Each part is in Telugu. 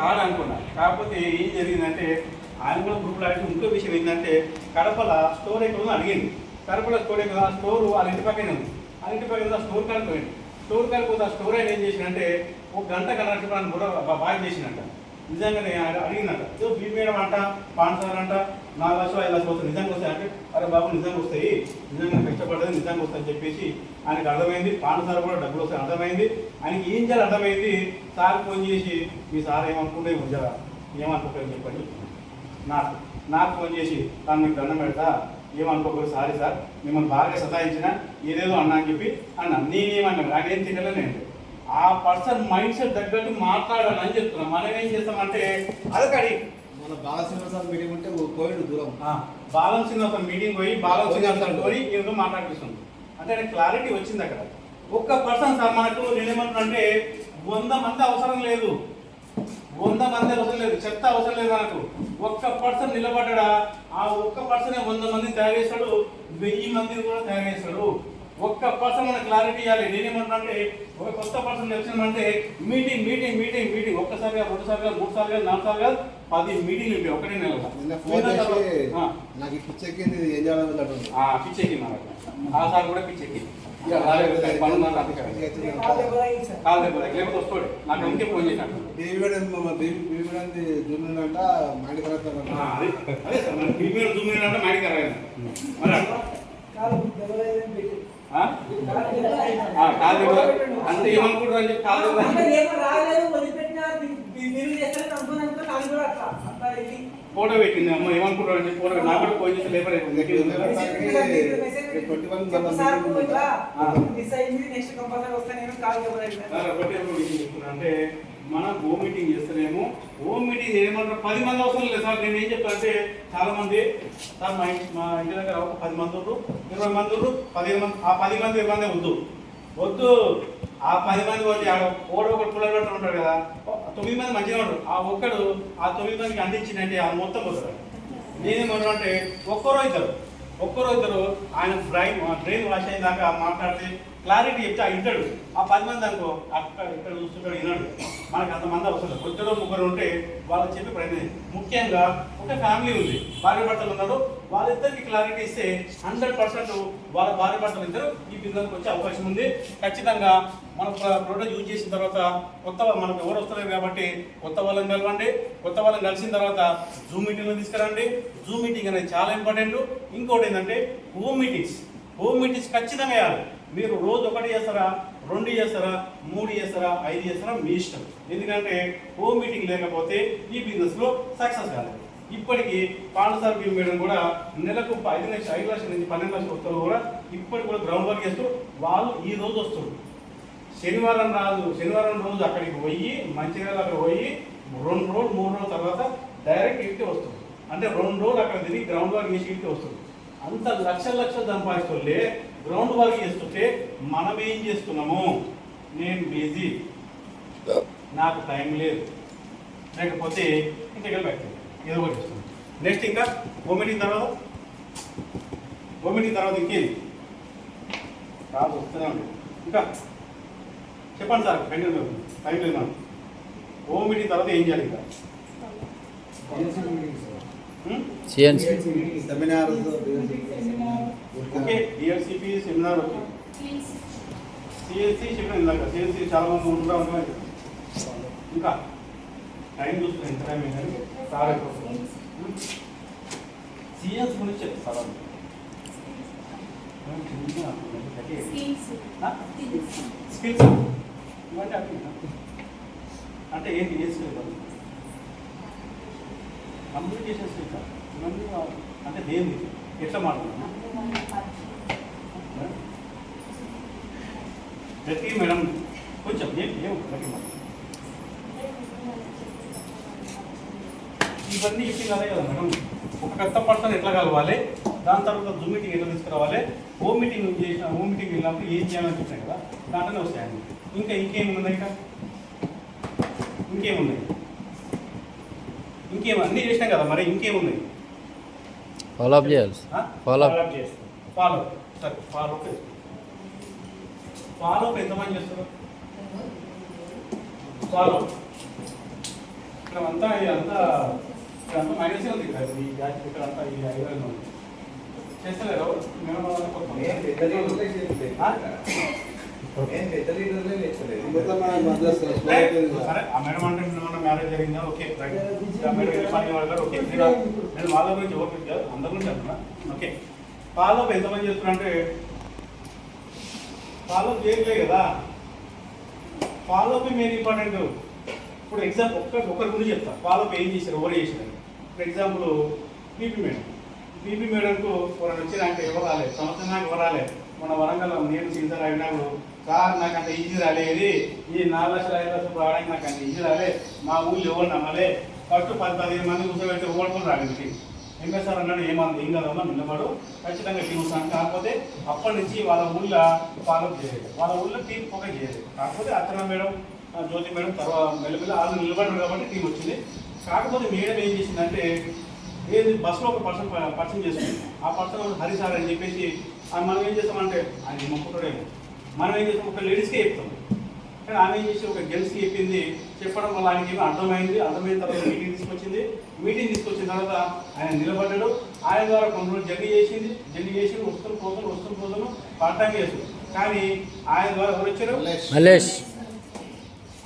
కాదు అనుకున్నా. కాకపోతే ఏం జరిగిందంటే ఆయన కూడా గ్రూప్లో అడిగి ఇంకో విషయం ఏంటంటే కడపల స్టోర్ ఎక్కడ ఉందో అడిగింది. కడపల స్టోర్ ఎక్కడ, ఆ స్టోర్ వాళ్ళ ఇంటి పక్కనే ఉంది. వాళ్ళ ఇంటి పక్కన స్టోర్ కాడికి పోయింది. స్టోర్ కాడికి పోతే ఆ స్టోర్ ఆయన ఏం చేసినంటే ఒక గంట కన్నా కూడా బాగా చేసినట్ట. నిజంగానే అడిగినట్ట, బీ మేడం అంట, పాన్ సార్ అంట, 4 లక్షలు 5 లక్షలు వస్తాయి, నిజంగా వస్తాయి అంటే, అరే బాబు నిజంగా వస్తాయి, నిజంగా కష్టపడ్డది నిజంగా వస్తాయని చెప్పేసి ఆయనకు అర్థమైంది. పాన్ సార్ కూడా డబ్బులు వస్తాయి అర్థమైంది. ఆయనకి ఏం చేయాలి అర్థమైంది. సార్ ఫోన్ చేసి మీ సార్ ఏమనుకుంటే ఉంచారా, ఏమనుకోకని చెప్పండి. నాకు ఫోన్ చేసి తాను మీకు దండం పెడతా, ఏమనుకోకూడదు, సారీ సార్ మిమ్మల్ని బాగా సతాయించిన, ఏదేదో అన్నా అని చెప్పి అన్నా. నేనేమన్నా నాకేం తినలే, నేను ఆ పర్సన్ మైండ్ సెట్ తగ్గట్టు మాట్లాడాలని చెప్తున్నాం. మనం ఏం చేస్తామంటే అదొకటి మన బాలశ్రీనివాస మీటింగ్ ఉంటే పోయిండు దూరం. బాలశ్రీనివాస మీటింగ్ పోయి బాలశ్రీనివాస ఏదో మాట్లాడిస్తుంది అంటే క్లారిటీ వచ్చింది అక్కడ. ఒక్క పర్సన్ సార్ మనకు నేనేమంటున్నా, 100 మంది అవసరం లేదు, 100 మంది అవసరం లేదు, చెత్త అవసరం లేదు మనకు. ఒక్క పర్సన్ నిలబడ్డా ఆ ఒక్క పర్సనే 100 మందిని తయారు చేస్తాడు, 1000 మందిని కూడా తయారు చేస్తాడు. ఒక్క పర్సన్ మనకు క్లారిటీ ఇవ్వాలి. నేనేమంటున్నా, ఒక కొత్త పర్సన్ వచ్చినామంటే మీటింగ్ మీటింగ్ మీటింగ్ మీటింగ్, ఒక్కసారిగా 2 సార్లు 3 సార్లు 4 సార్లు 10 మీటింగ్లు ఉంటాయి ఒకటే నెలలో. నాకు పిచ్చెక్కింది, ఏం చేయాలి పిచ్చెక్కింది మనకు. ఆ సార్ కూడా పిచ్చెక్కింది. లేకపోతే వస్తాడు నాకు ఇంకే ఫోన్ చేశాడు. జూమినంట మైండ్ ఖరాబ్ అదే సార్ మన జూమిన్ అంటే మైండ్ ఖరాబ్ అయింది. మరి అంటే ఏమనుకుంటారు అని చెప్పి కాదు ఫోటో పెట్టింది అమ్మ, ఏమనుకుంటారు అని చెప్పి ఫోటో నాకు కూడా ఫోన్ చేసి లేబర్ అంటే మనం హోమ్ మీటింగ్ చేస్తేనేమో హోమ్ మీటింగ్ ఏమంటారు 10 మంది అవసరం లేదు సార్. నేను ఏం చెప్తాను అంటే చాలా మంది సార్ మా ఇంటి దగ్గర ఒక 10 మంది 20 మంది 15 మంది, ఆ 10 మంది 20 మంది వద్దు ఆ 10 మంది వచ్చి ఒకటి పుల్లలు పెట్టు ఉంటాడు కదా, 9 మంది మంచిగా ఉంటాడు. ఆ ఒక్కడు ఆ 9 మందికి అందించిందంటే ఆ మొత్తం పోతాడు. నేనేమంటాను అంటే ఒక్కరో ఇద్దరు ఆయన బ్రెయిన్ వాష్ అయిన దాకా మాట్లాడితే క్లారిటీ చెప్తే వింటాడు. ఆ 10 మంది అనుకో అక్కడ ఇక్కడ చూస్తుంటాడు, విన్నాడు. మనకు అంతమంది అవసరం. 2-3 ఉంటే వాళ్ళకి చెప్పి ప్రయత్నం. ముఖ్యంగా ఒక ఫ్యామిలీ ఉంది, భార్య భర్తలు ఉన్నారు, వాళ్ళిద్దరికి క్లారిటీ ఇస్తే 100% వాళ్ళ భార్య భర్తలు ఇద్దరు ఈ బిజినెస్కి వచ్చే అవకాశం ఉంది. ఖచ్చితంగా మనం ప్రోడక్ట్ యూజ్ చేసిన తర్వాత కొత్త మనకు ఎవరు వస్తలేరు కాబట్టి కొత్త వాళ్ళని కలవండి. కొత్త వాళ్ళని కలిసిన తర్వాత జూమ్ మీటింగ్లో తీసుకురండి. జూమ్ మీటింగ్ అనేది చాలా ఇంపార్టెంట్. ఇంకోటి ఏంటంటే హోమ్ మీటింగ్స్ ఖచ్చితంగా వేయాలి. మీరు రోజు 1 చేస్తారా, 2 చేస్తారా, 3 చేస్తారా, 5 చేస్తారా, మీ ఇష్టం. ఎందుకంటే హోమ్ మీటింగ్ లేకపోతే ఈ బిజినెస్లో సక్సెస్ కాలేదు. ఇప్పటికీ పాఠశాల బీ మేడం కూడా నెలకు 5 లక్షల నుంచి 12 లక్షల వస్తారు కూడా ఇప్పటికి కూడా గ్రౌండ్ వర్క్ చేస్తూ వాళ్ళు ఈ రోజు వస్తారు. శనివారం రోజు అక్కడికి పోయి మంచిర్యాల అక్కడ పోయి 2 రోజులు 3 రోజుల తర్వాత డైరెక్ట్ ఇంటికి వస్తుంది. అంటే 2 రోజులు అక్కడ తిరిగి గ్రౌండ్ వర్క్ చేసి ఇంటికి వస్తుంది. అంత లక్షలు సంపాదిస్తుంటే గ్రౌండ్ వర్క్ చేస్తుంటే మనం ఏం చేస్తున్నాము, నేను బిజీ, నాకు టైం లేదు, లేకపోతే ఇంటికి పెట్టండి ఏదో ఒకటి చేస్తున్నాం. నెక్స్ట్ ఇంకా హోమ్ మీటింగ్ తర్వాత ఇంకేంది రాదు వస్తూనే ఉంటుంది. ఇంకా చెప్పండి సార్, టైం లేదు మనం. హోమ్ మీటింగ్ తర్వాత ఏం చేయాలి? ఇంకా seminar okay, DLCP seminar okay, CSC చెప్పిన ఇందాక సిఎస్సి చాలా మంది ఉంటున్నారు. ఇంకా టైం చూస్తున్నా ఎంత టైం ఏంటంటే సార్ సిఎస్ గురించి చెప్తారు. స్కిల్స్ అంటే ఏంటి? ఏ స్కిల్ కాదు, కమ్యూనికేషన్ స్కిల్స్ ఇవన్నీ అంటే దేని ఎట్లా మాట్లాడుతున్నా ప్రతి మేడం కొంచెం ఇవన్నీ చెప్పింది అదే కదా మేడం. ఒక కొత్త పర్సన్ ఎట్లా కలవాలి, దాని తర్వాత జూమ్ మీటింగ్ ఎట్లా తీసుకురావాలి, హోమ్ మీటింగ్ వెళ్ళినప్పుడు ఏం చేయాలని చెప్పినాయి కదా, దాంట్లోనే వస్తాయండి. ఇంకా ఇంకేమున్నాయి? అన్నీ చేసినాం కదా, మరి ఇంకేమున్నాయి? ఫాలో అప్ చేయాలి. ఫాలో ఎంతమంది చేస్తారు? ఇక్కడ అంతా ఇదంతా మైనసే ఉంది ఇక్కడ ఈ బ్యాచ్ ఇక్కడ అంతా ఈ 5,000 ఉంది చేస్తలేరు మేము సరే ఆ మేడం అంటే మన మ్యారేజ్ జరిగిందా ఓకే మేడం పని వాళ్ళు ఓకే నేను వాళ్ళ గురించి ఓకే కాదు అందరి గురించి చెప్తున్నా ఓకే ఫాలో ఎంతమంది చేస్తున్నా అంటే ఫాలో చేయట్లే కదా ఫాలో మెయిన్ ఇంపార్టెంట్ ఇప్పుడు ఎగ్జాంపుల్ ఒక్కరి గురించి చెప్తా ఫాలో ఏం చేశారు ఎవరు చేశారు ఫర్ ఎగ్జాంపుల్ పీపీ మేడంకు ఎవరైనా వచ్చినాక ఎవరు రాలేదు సంవత్సరం నాకు ఎవరు రాలేదు మన వరంగల్ నేను సీజన్ అయినప్పుడు సార్ నాకు అంత ఈజీ రాలేదు ఈ 4 లక్షలు 5 లక్షలు రావడానికి నాకు అంత ఈజీ రాలేదు మా ఊళ్ళో ఎవరు నమ్మలే ఫస్ట్ 10-15 మంది కూర్చోబెట్టి ఓడుకొని రాలేదు ఎంఎస్ఆర్ అన్నాడు ఏం కదమ్మా నిలబడు ఖచ్చితంగా టీం వస్తాను కాకపోతే అప్పటి నుంచి వాళ్ళ ఊళ్ళో ఫాలో చేయలేదు వాళ్ళ ఊళ్ళో టీం ఫోకస్ చేయలేదు కాకపోతే అర్చన మేడం జ్యోతి మేడం తర్వాత మెల్లమెల్ల వాళ్ళు నిలబడ్డారు కాబట్టి టీం వచ్చింది కాకపోతే మేడం ఏం చేసిందంటే ఏది బస్సులో ఒక పర్సన్ చేస్తుంది ఆ పర్సన్ హరి సార్ అని చెప్పేసి మనం ఏం చేస్తామంటే ఆయన మొక్కుతాడేమో మనం ఏం చేస్తాం ఒక లేడీస్కే చెప్తాం కానీ ఆమె ఏం చేసి ఒక గర్ల్స్కి చెప్పింది చెప్పడం వల్ల ఆయనకి ఏమో అర్థమైన తర్వాత మీటింగ్ తీసుకొచ్చిన తర్వాత ఆయన నిలబడ్డాడు ఆయన ద్వారా కొన్ని రోజులు జర్నీ చేసి వస్తూ పోతాను పార్ట్ టైం చేస్తుంది కానీ ఆయన ద్వారా ఎవరు వచ్చారు మల్లేష్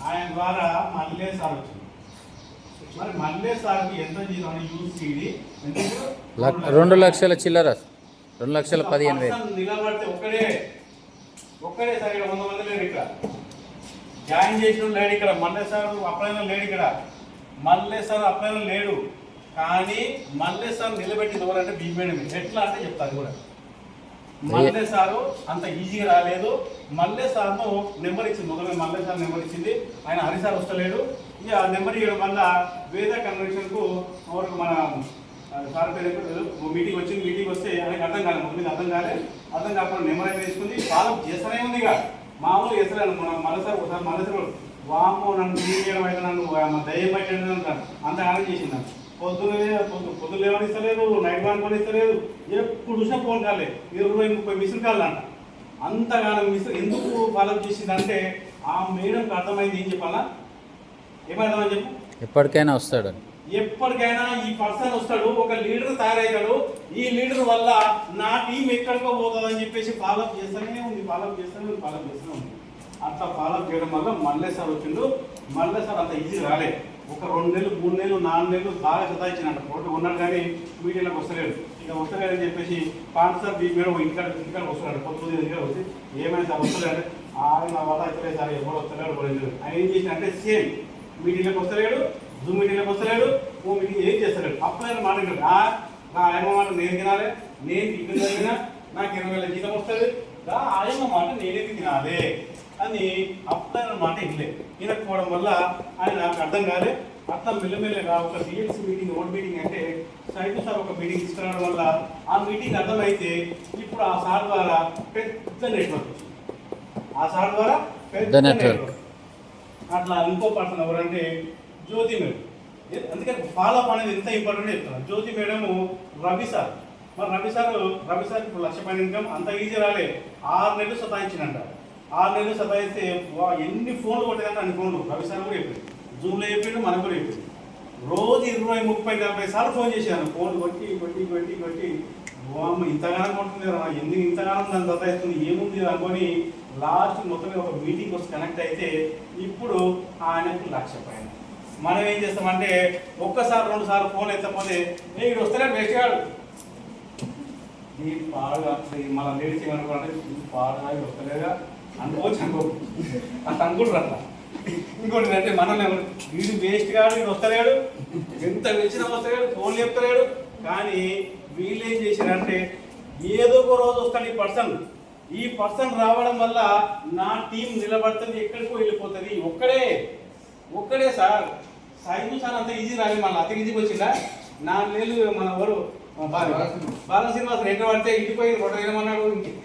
ఆయన ద్వారా మల్లేష్ సార్ వచ్చింది మరి మల్లేష్ సార్కి ఎంత జీతం యూసీడీ 2 లక్షల చిల్లర 2,15,000 నిలబడితే ఒక్కడే సార్ ఇక్కడ 100 మంది లేరు ఇక్కడ జాయిన్ చేసిన లేడు ఇక్కడ మల్లేష్ సార్ అప్లైన లేడు ఇక్కడ మల్లేష్ సార్ అప్లైన లేడు కానీ మల్లేష్ సార్ నిలబెట్టింది ఎవరంటే బీబీఎం ఎట్లా అంటే చెప్తారు కూడా మల్లేష్ సారు అంత ఈజీగా రాలేదు మల్లేష్ సార్ను నెంబర్ ఇచ్చింది మొదలు మల్లేష్ సార్ నెంబర్ ఇచ్చింది ఆయన హరి సార్ వస్తలేడు ఇక ఆ నెంబర్ ఇవ్వడం వల్ల వేద కన్వెన్షన్కు ఎవరికి మన సార్ పేరు మీటింగ్ వస్తే ఆయనకు అర్థం కాలేదు ముందు అర్థం కాకుండా నెంబర్ అయితే తీసుకుంది ఫాలో చేస్తూనే ఉంది ఇక మామూలు చేస్తలేను మన మల్లసారి ఒకసారి మల్లసారి వాము నన్ను చేయడం అయితే నన్ను దయ్యం పెట్టండి అంటాను అంత ఆనందం చేసింది పొద్దున్న లేవని ఇస్తలేదు నైట్ వన్ కొని ఇస్తలేదు ఎప్పుడు చూసినా ఫోన్ కాలే 20-30 మిషన్ కాళ్ళు అంట అంతగానో ఎందుకు ఫాలో చేసిందంటే ఆ మేడంకి అర్థమైంది ఏం చెప్పాలా ఏమర్థమని చెప్పు ఎప్పటికైనా వస్తాడు ఎప్పటికైనా ఈ పర్సన్ వస్తాడు ఒక లీడర్ తయారవుతాడు ఈ లీడర్ వల్ల నా టీం ఎక్కడికో పోతుంది అని చెప్పేసి ఫాలోఅప్ చేస్తూనే ఉంది అట్లా ఫాలోఅప్ చేయడం వల్ల మల్లేష్ సార్ వచ్చిండు మల్లేష్ సార్ అంత ఈజీ రాలే ఒక 2 నెలలు 3 నెలలు 4 నెలలు బాగా సతాయించినట్టు పోటీ ఉన్నాడు కానీ మీడియాలోకి వస్తలేడు ఇక వస్తలేడని చెప్పేసి పాన్ సార్ బీ మేడం ఇంటికాడ వస్తున్నాడు పొద్దున్న దగ్గర వచ్చి ఏమైనా సార్ వస్తలేడు ఆయన వల్ల అయితే సార్ ఎవరు వస్తలేడు ఆయన ఏం చేసినంటే సేమ్ మీడియాలోకి వస్తలేడు జూమ్ మీటింగ్లోకి వస్తలేడు ఓ మీటింగ్ ఏం చేస్తలేడు అప్పుడు మాట్లాడాడు ఆయన మాట నేను తినాలి నేను టిఫిన్ చదివినా నాకు 20,000 జీతం వస్తుంది ఆయన మాట నేనేది తినాలి అని అప్పుడు మాట వినకపోవడం వల్ల ఆయన నాకు అర్థం కాలే అట్లా మెల్లమెల్లగా ఒక సిఎల్సి మీటింగ్ ఓన్ మీటింగ్ అంటే సైతం సార్ ఒక మీటింగ్ తీసుకురావడం వల్ల ఆ మీటింగ్ అర్థమైతే ఇప్పుడు ఆ సార్ ద్వారా పెద్ద నెట్వర్క్ వచ్చింది ఆ సార్ ద్వారా పెద్ద నెట్వర్క్ అట్లా ఇంకో పర్సన్ ఎవరంటే జ్యోతి మేడం అందుకని ఫాలోఅప్ అనేది ఎంత ఇంపార్టెంట్ చెప్తున్నారు జ్యోతి మేడము రవి సార్ మరి రవి సార్ ఇప్పుడు 1,00,000 ఇన్కమ్ అంత ఈజీ రాలే 6 నెలలు సతాయించినంట 6 నెలలు సతాయిస్తే ఎన్ని ఫోన్లు కొట్టేదంటే అన్ని ఫోన్లు రవి సార్ కూడా చెప్పింది జూమ్లో చెప్పిండు మనకు కూడా చెప్పింది రోజు 20-30-40 సార్లు ఫోన్ చేశాను ఫోన్ కొట్టి ఇంతగానం కొడుతుంది ఎందుకు ఇంతగానం దాన్ని సతాయిస్తుంది ఏముంది అనుకొని లాస్ట్ మొత్తం ఒక మీటింగ్ వచ్చి కనెక్ట్ అయితే ఇప్పుడు ఆయనకు 1,00,000 పైన మనం ఏం చేస్తామంటే 1 సార్ 2 సార్లు ఫోన్ ఎత్తపోతే ఇక్కడ వస్తలేడు వేస్ట్ కాడు దీన్ని పాడుగా మన లేడీస్ ఏమనుకోవాలంటే పాడుగా వస్తలేగా అనుకోవచ్చు అంత అనుకుంటారు అట్లా ఇంకోటి అంటే మనల్ని వీడు వేస్ట్ కాడు వీడు వస్తలేడు ఎంత పిలిచినా వస్తలేడు ఫోన్ చెప్తలేడు కానీ వీళ్ళు ఏం చేశారంటే ఏదో ఒక రోజు వస్తాడు ఈ పర్సన్ రావడం వల్ల నా టీం నిలబడుతుంది ఎక్కడికో వెళ్ళిపోతుంది ఒక్కడే సార్ సైజు సార్ అంత ఈజీ రాలేదు మళ్ళీ అతి ఈజీకి వచ్చిందా 4 నెలలు మన ఎవరు బాగా శ్రీనివాస్ ఎక్కడ పడితే ఇంటిపోయి రొట్ట తినమన్నాడు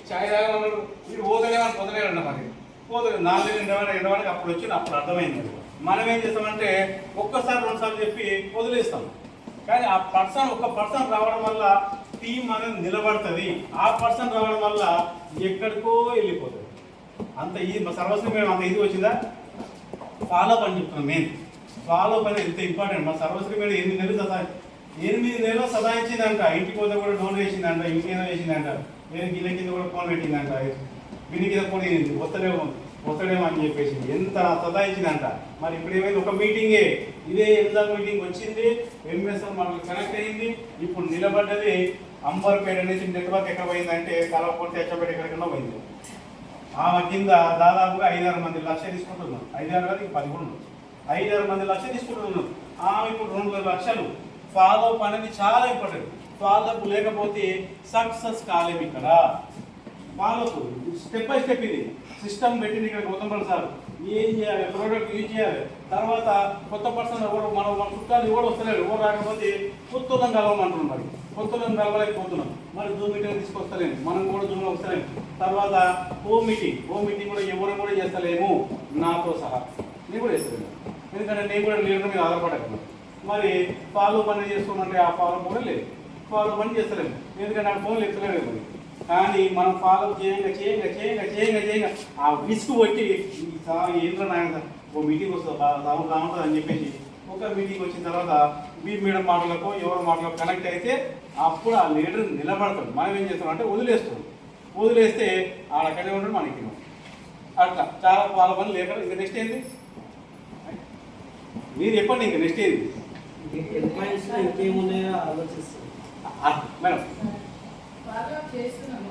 ఛాయ్ తాగమన్నాడు వీడు పోతలేమని పొదలేడన్న మరి పోతుంది 4 నెలలు ఎండవాడికి అప్పుడు వచ్చింది అప్పుడు అర్థమైంది మనం ఏం చేస్తామంటే 1 సారి 2 సార్లు చెప్పి వదిలేస్తాం కానీ ఆ ఒక పర్సన్ రావడం వల్ల టీం అనేది నిలబడుతుంది ఆ పర్సన్ రావడం వల్ల ఎక్కడికో వెళ్ళిపోతుంది అంత ఈ సర్వస్వం మేడం అంత ఇది వచ్చిందా ఫాలోఅప్ అని చెప్తున్నాం మెయిన్ ఫాలో అప్ అనేది ఎంత ఇంపార్టెంట్. మా సర్వశ్రీ మేడం 8 నెలలు సదాయించిందంట. ఇంటికి పోతే కూడా డోర్ వేసిందంట, ఇంకేదో వేసిందంట, నేను గిన్నె కింద కూడా ఫోన్ పెట్టిందంట, గిన్నె కింద ఫోన్ వేసింది, వస్తడేమో అని చెప్పేసి ఎంత సదాయించిందంట. మరి ఇప్పుడు ఏమైంది, ఒక మీటింగే ఇదే ఎగ్జామ్ మీటింగ్ వచ్చింది, ఎంఎస్ఎల్ మనకు కనెక్ట్ అయ్యింది, ఇప్పుడు నిలబడ్డది అంబర్పేట నుంచి నెట్వర్క్ ఎక్కడ పోయిందంటే కలవపూర్తి తెచ్చపేట ఎక్కడికన్నా పోయింది. ఆమె కింద దాదాపుగా 5-6 మంది లక్ష తీసుకుంటున్నాం. 5-6 కాదు, 10 5-6 మంది లక్ష తీసుకుంటున్నాం. ఆమె ఇప్పుడు 2 లక్షలు. ఫాలో అప్ అనేది చాలా ఇంపార్టెంట్. ఫాలో అప్ లేకపోతే సక్సెస్ కాలేము. ఇక్కడ follow up step by step, ఇది సిస్టమ్ పెట్టింది ఇక్కడ గౌతమ్ సార్. ఏం చేయాలి, ప్రోడక్ట్ యూజ్ చేయాలి, తర్వాత కొత్త పర్సన్ ఎవరు మన చుట్టాలు ఎవరు వస్తలేరు, ఎవరు రాకపోతే కొత్తలను కలవమంటున్నాం. మరి కొత్తలను కలవలేకపోతున్నాం, మరి జూమ్ మీటింగ్ తీసుకొస్తలేము, మనం కూడా జూమ్లో వస్తలేము. తర్వాత హోమ్ మీటింగ్ కూడా ఎవరు కూడా చేస్తలేము, నాతో సహా నేను కూడా చేస్తలేము. ఎందుకంటే నేను కూడా లీడర్ మీద ఆధారపడగలను. మరి ఫాలో పని చేసుకోమంటే ఆ ఫాలో కూడా లేదు, ఫాలో పని చేస్తలేము, ఎందుకంటే ఆ ఫోన్లు ఎత్తలేము. మరి కానీ మనం ఫాలో చేయంగా ఆ విసుగు పట్టి ఏంద్ర నాయన ఓ మీటింగ్ వస్తుంది బాగుంటుంది అని చెప్పేసి ఒక మీటింగ్ వచ్చిన తర్వాత మీ మేడం మాటలకు ఎవరి మాటలకు కనెక్ట్ అయితే అప్పుడు ఆ లీడర్ నిలబడతాడు. మనం ఏం చేస్తాం అంటే వదిలేస్తే ఆడక్కడే ఉంటాడు, మనకి అట్లా చాలా వాళ్ళ పని లేక ఇంకా నెక్స్ట్ ఏంది మీరు చెప్పండి, ఇంకా నెక్స్ట్ ఏంది ఇంకేమున్నాయో ఆలోచిస్తాం మేడం. ఫాలో అప్ చేస్తున్నాము,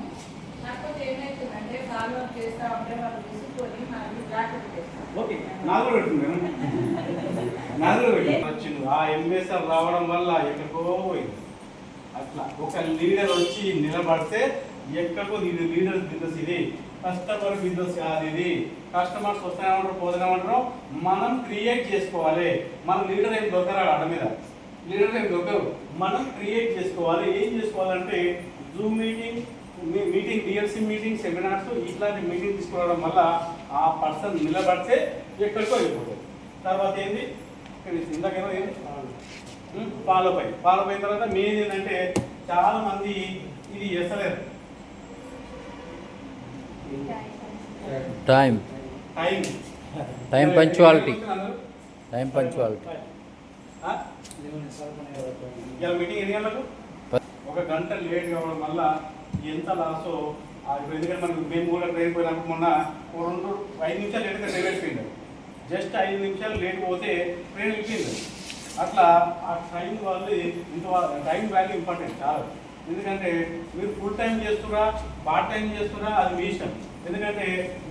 కాకపోతే ఏమైతుందంటే ఫాలో అప్ చేస్తా ఉంటే వాళ్ళు తీసుకొని మనకి జాగ్రత్త చేస్తాం. ఓకే, నాకు పెడుతుంది వచ్చింది. ఆ ఎంఎస్ఆర్ రావడం వల్ల ఎక్కడికో పోయింది. అట్లా ఒక లీడర్ వచ్చి నిలబడితే ఎక్కడికో ఇది లీడర్ బిజినెస్, ఇది కస్టమర్ బిజినెస్ కాదు. ఇది కస్టమర్స్ వస్తాయమంటారు, పోతామంటారు, మనం క్రియేట్ చేసుకోవాలి. మన లీడర్ ఏం దొరకరా ఆడ మీద, లీడర్ ఏం దొరకరు, మనం క్రియేట్ చేసుకోవాలి. ఏం చేసుకోవాలంటే Zoom meeting DLC meeting, seminars ఇట్లాంటి మీటింగ్ తీసుకోవడం వల్ల ఆ పర్సన్ నిలబడితే ఎక్కడికో వెళ్ళిపోతుంది. తర్వాత ఏంది ఇందాకేమో ఏంది ఫాలో అయిన తర్వాత మెయిన్ ఏంటంటే చాలా మంది ఇది చేస్తలేరు, టైం పంచువాలిటీ. ఇలా మీటింగ్ ఎన్ని గంటలకు, 1 గంట లేట్ కావడం వల్ల ఎంత లాసో. ఇప్పుడు ఎందుకంటే మనకు మేము కూడా ట్రైన్ పోయినప్పుడు మొన్న 5 నిమిషాలు లేట్గా ట్రైన్ వెళ్ళిపోయింది. జస్ట్ 5 నిమిషాలు లేట్ పోతే ట్రైన్ వెళ్ళిపోయింది. అట్లా ఆ టైం వాళ్ళు టైం వాల్యూ ఇంపార్టెంట్ చాలా. ఎందుకంటే మీరు ఫుల్ టైం చేస్తున్నా పార్ట్ టైం చేస్తున్నా అది మీ ఇష్టం. ఎందుకంటే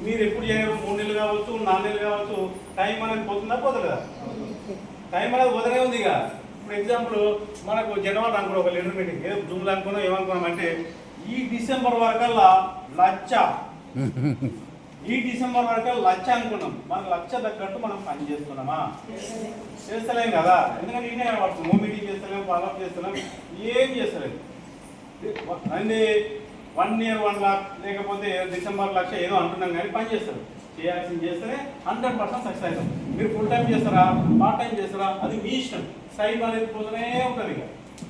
మీరు ఎప్పుడు చేయరు, 3 నెలలు కావచ్చు, 4 నెలలు కావచ్చు, టైం అనేది పోతుందా పోతుందా, టైం అనేది పోతూనే ఉంది. ఇక ఇప్పుడు ఎగ్జాంపుల్ మనకు జనవరి అనుకున్నాం ఒక లీడర్ మీటింగ్, ఏదో జూమ్లో అనుకున్నాం, ఏమనుకున్నామంటే ఈ డిసెంబర్ వరకల్లా లక్ష అనుకున్నాం. మన లక్ష తగ్గట్టు మనం పని చేస్తున్నామా, చేస్తలేం కదా. ఎందుకంటే ఇన్నే హోమ్ మీటింగ్ చేస్తలేము, ఫాలోఅప్ చేస్తలేం, ఏం చేస్తలేము. అంటే 1 year 1 lakh లేకపోతే డిసెంబర్ లక్ష ఏదో అంటున్నాం, కానీ పని చేస్తారు. చేయాల్సింది చేస్తేనే 100% సక్సెస్ అవుతాం. మీరు ఫుల్ టైం చేస్తారా, పార్ట్ టైం చేస్తారా, అది మీ ఇష్టం. టైం అనేది పోతూనే ఉంటుంది. ఇక